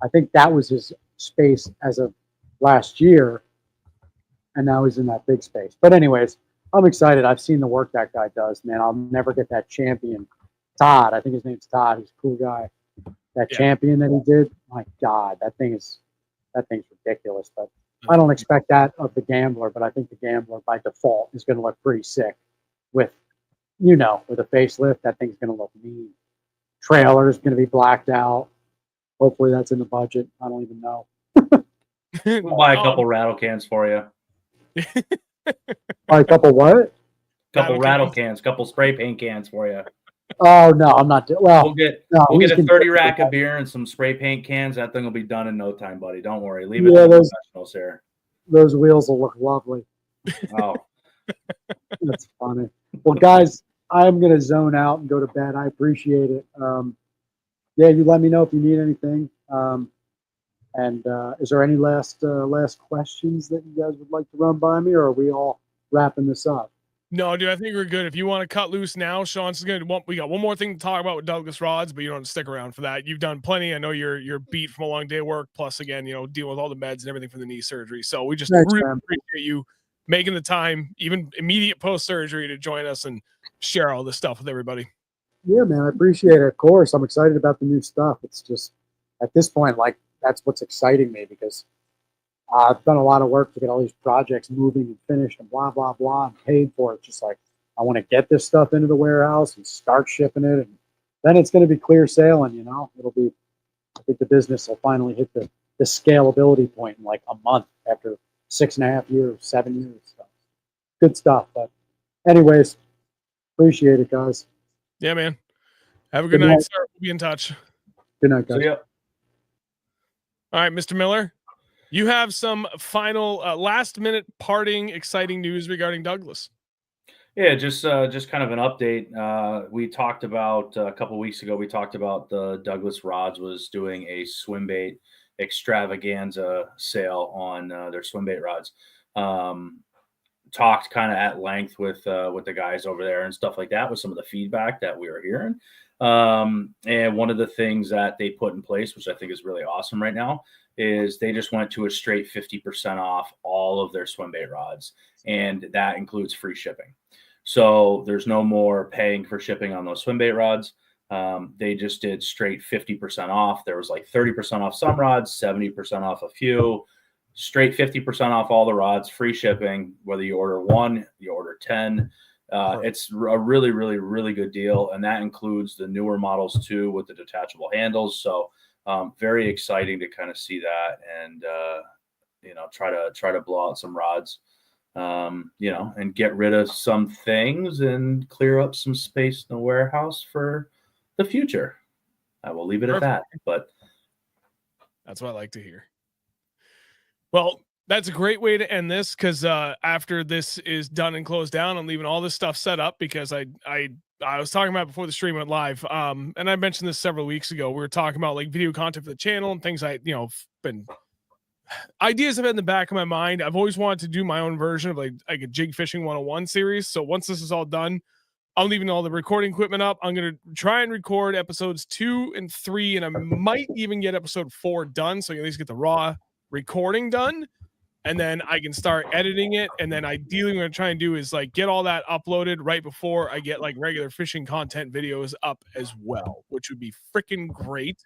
I think that was his space as of last year, and now he's in that big space. But anyways, I'm excited. I've seen the work that guy does, man. I'll never get that champion, Todd. I think his name's Todd. He's a cool guy. That champion that he did, my God, that thing's ridiculous. But I don't expect that of the Gambler, but I think the Gambler by default is going to look pretty sick with a facelift. That thing's going to look mean. Trailer is going to be blacked out. Hopefully that's in the budget. I don't even know. We'll buy a couple rattle cans for you. Buy a couple what? Couple rattle cans, couple spray paint cans for you. Oh no, I'm not. We'll get a 30 rack of beer and some spray paint cans. That thing will be done in no time, buddy. Don't worry. Leave it to the professionals here. Those wheels will look lovely. Oh, that's funny. Well, guys, I'm gonna zone out and go to bed. I appreciate it. Yeah, you let me know if you need anything. And is there any last questions that you guys would like to run by me, or are we all wrapping this up? No, dude, I think we're good. If you want to cut loose now, Sean's we got one more thing to talk about with Douglas Rods, but you don't have to stick around for that. You've done plenty. I know you're beat from a long day of work. Plus, again, dealing with all the meds and everything from the knee surgery. So we just really appreciate you making the time, even immediate post surgery, to join us and share all this stuff with everybody. Yeah, man, I appreciate it. Of course, I'm excited about the new stuff. It's just at this point, like, that's what's exciting me, because I've done a lot of work to get all these projects moving and finished and blah, blah, blah, and paid for it. Just like, I want to get this stuff into the warehouse and start shipping it. And then it's going to be clear sailing, I think the business will finally hit the scalability point in like a month after 6.5 years, 7 years. So good stuff. But anyways, appreciate it, guys. Yeah, man. Have a good Good night, night. sir. We'll be in touch. Good night, guys. So, yeah. All right, Mr. Miller, you have some final last minute parting exciting news regarding Douglas. Yeah, just kind of an update. We talked about a couple of weeks ago. We talked about the Douglas Rods was doing a swim bait extravaganza sale on their swim bait rods. Talked kind of at length with the guys over there and stuff like that with some of the feedback that we were hearing. And one of the things that they put in place, which I think is really awesome right now, is they just went to a straight 50% off all of their swim bait rods, and that includes free shipping. So there's no more paying for shipping on those swim bait rods. They just did straight 50% off. There was like 30% off some rods, 70% off a few, straight 50% off all the rods, free shipping, whether you order 1, you order 10. It's a really, really, really good deal. And that includes the newer models too, with the detachable handles. So very exciting to kind of see that and, try to blow out some rods. And get rid of some things and clear up some space in the warehouse for the future. I will leave it at that, but that's what I like to hear. Well, that's a great way to end this, because after this is done and closed down, I'm leaving all this stuff set up, because I was talking about before the stream went live. And I mentioned this several weeks ago. We were talking about like video content for the channel and things ideas have been in the back of my mind. I've always wanted to do my own version of like a jig fishing 101 series. So once this is all done, I'm leaving all the recording equipment up. I'm going to try and record episodes 2 and 3, and I might even get episode 4 done, so you at least get the raw recording done, and then I can start editing it. And then ideally what I'm trying to do is like get all that uploaded right before I get like regular fishing content videos up as well, which would be freaking great.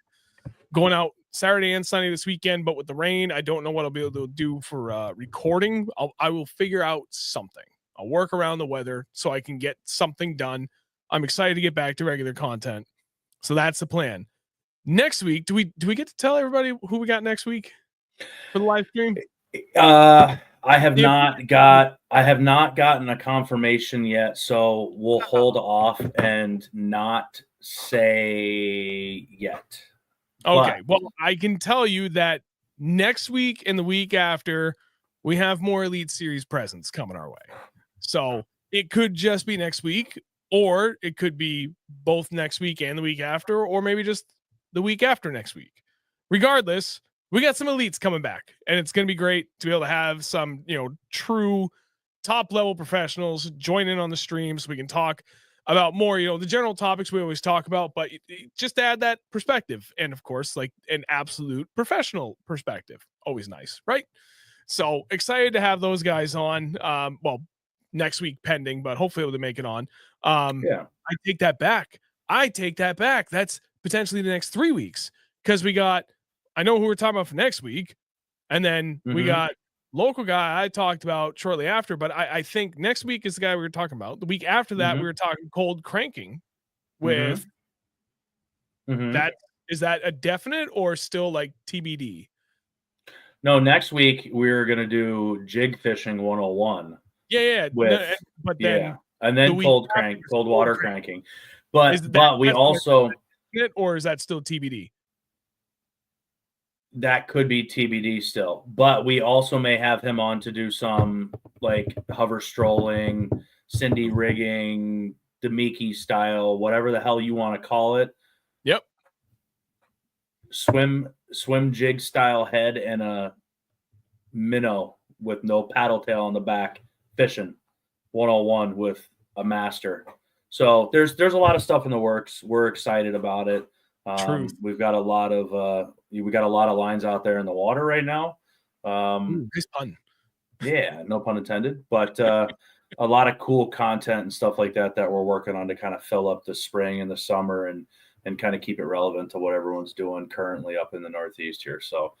Going out Saturday and Sunday this weekend, but with the rain, I don't know what I'll be able to do for recording. I will figure out something. I'll work around the weather so I can get something done. I'm excited to get back to regular content. So that's the plan. Next week, do we get to tell everybody who we got next week for the live stream? I have not gotten a confirmation yet, so we'll hold off and not say yet. Okay, well, I can tell you that next week and the week after, we have more Elite Series presents coming our way. So it could just be next week, or it could be both next week and the week after, or maybe just the week after next week. Regardless, we got some elites coming back, and it's going to be great to be able to have some, true top level professionals join in on the stream so we can talk about more, the general topics we always talk about, but just to add that perspective. And of course, like an absolute professional perspective, always nice, right? So excited to have those guys on. Next week pending, but hopefully able to make it on. Yeah. I take that back. That's potentially the next 3 weeks, because I know who we're talking about for next week. And then we got local guy I talked about shortly after, but I think next week is the guy we were talking about. The week after that, we were talking cold cranking with that. Is that a definite or still like TBD? No, next week we're going to do jig fishing 101. Yeah. But then and then cold water cranking. But we also, or is that still TBD? That could be TBD still, but we also may have him on to do some like hover strolling, Cindy rigging, Demiki style, whatever the hell you want to call it. Yep. Swim jig style head and a minnow with no paddle tail on the back, fishing 101 with a master. So there's a lot of stuff in the works. We're excited about it. We've got a lot of lines out there in the water right now. Nice pun. Yeah, no pun intended. But a lot of cool content and stuff like that we're working on to kind of fill up the spring and the summer and kind of keep it relevant to what everyone's doing currently up in the Northeast here. So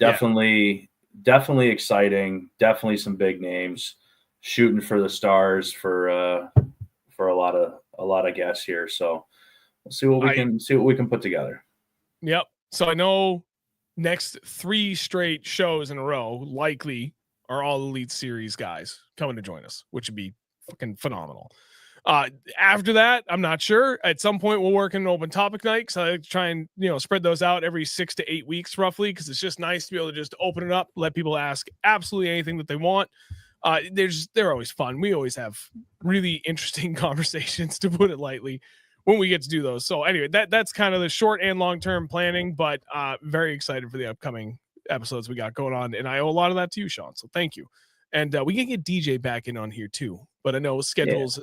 definitely exciting. Definitely some big names shooting for the stars for a lot of guests here. So we'll see what we can put together. Yep. So I know next 3 straight shows in a row likely our All Elite Series guys coming to join us, which would be fucking phenomenal. After that, I'm not sure. At some point, we'll work in an open topic night, because I like to try and spread those out every 6 to 8 weeks roughly, because it's just nice to be able to just open it up, let people ask absolutely anything that they want. They're always fun. We always have really interesting conversations, to put it lightly, when we get to do those. So anyway, that's kind of the short and long-term planning, but very excited for the upcoming episodes we got going on. And I owe a lot of that to you, Sean. So thank you. And we can get DJ back in on here too, but I know schedules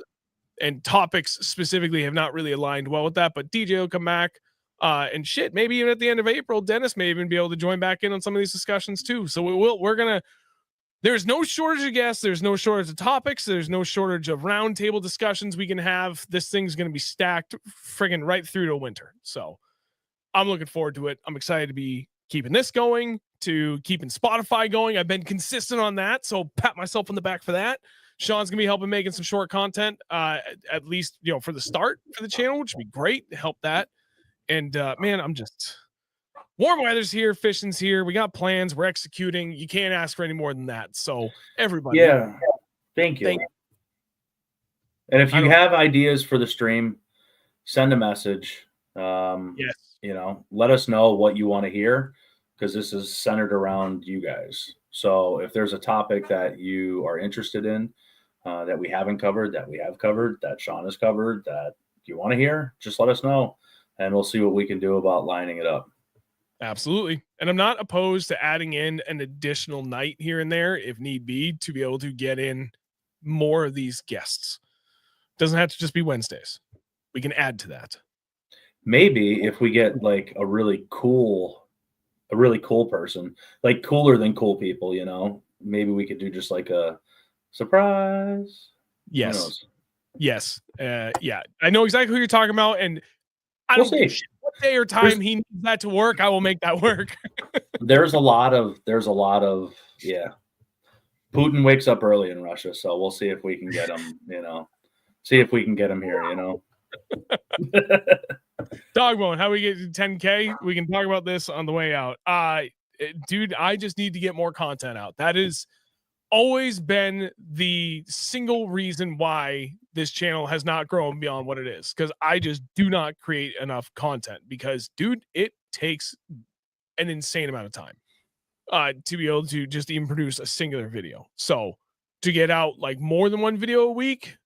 and topics specifically have not really aligned well with that, but DJ will come back. And shit, maybe even at the end of April, Dennis may even be able to join back in on some of these discussions too. So there's no shortage of guests. There's no shortage of topics. There's no shortage of roundtable discussions we can have. This thing's going to be stacked friggin' right through to winter. So I'm looking forward to it. I'm excited to be keeping this going, to keeping Spotify going. I've been consistent on that, so pat myself on the back for that. Sean's going to be helping making some short content, at least, for the start for the channel, which would be great to help that. And man, I'm just... warm weather's here, fishing's here. We got plans. We're executing. You can't ask for any more than that. So everybody, thank you. And if you have ideas for the stream, send a message. Yes. Let us know what you want to hear, because this is centered around you guys. So if there's a topic that you are interested in, that we haven't covered, that we have covered, that Sean has covered, that you want to hear, just let us know, and we'll see what we can do about lining it up. Absolutely. And I'm not opposed to adding in an additional night here and there if need be, to be able to get in more of these guests. Doesn't have to just be Wednesdays. We can add to that. Maybe if we get like a really cool person, like cooler than cool people, maybe we could do just like a surprise. Yes. Yes. Yeah. I know exactly who you're talking about, and I don't give a shit what day or time he needs that to work. I will make that work. There's a lot of Putin wakes up early in Russia, so we'll see if we can get him, see if we can get him here, Dogbone, how we get to 10K? We can talk about this on the way out. Dude, I just need to get more content out. That is always been the single reason why this channel has not grown beyond what it is, because I just do not create enough content, because dude, it takes an insane amount of time to be able to just even produce a singular video. So to get out like more than one video a week,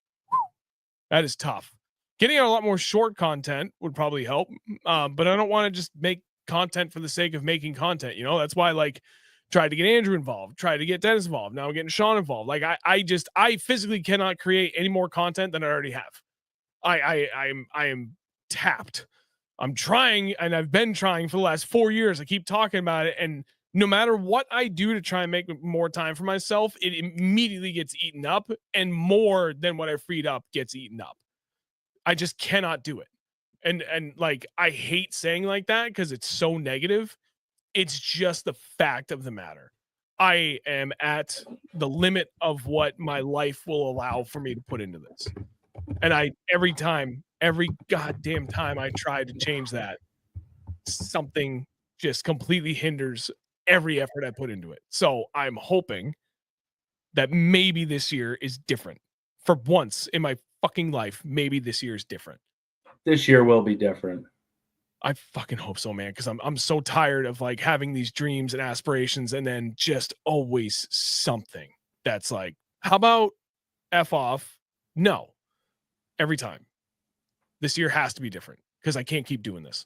that is tough. Getting out a lot more short content would probably help, but I don't want to just make content for the sake of making content. That's why tried to get Andrew involved, tried to get Dennis involved. Now I'm getting Sean involved. I physically cannot create any more content than I already have. I am tapped. I'm trying, and I've been trying for the last 4 years. I keep talking about it, and no matter what I do to try and make more time for myself, it immediately gets eaten up, and more than what I freed up gets eaten up. I just cannot do it. And I hate saying like that because it's so negative. It's just the fact of the matter. I am at the limit of what my life will allow for me to put into this. And every goddamn time I try to change that, something just completely hinders every effort I put into it. So I'm hoping that maybe this year is different. For once in my fucking life, maybe this year is different. This year will be different. I fucking hope so, man, because I'm so tired of having these dreams and aspirations and then just always something that's like, how about F off? No. Every time. This year has to be different, because I can't keep doing this.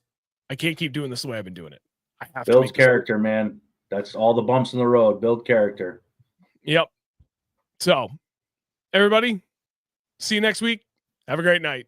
I can't keep doing this the way I've been doing it. I have to build character, man. That's all the bumps in the road. Build character. Yep. So, everybody, see you next week. Have a great night.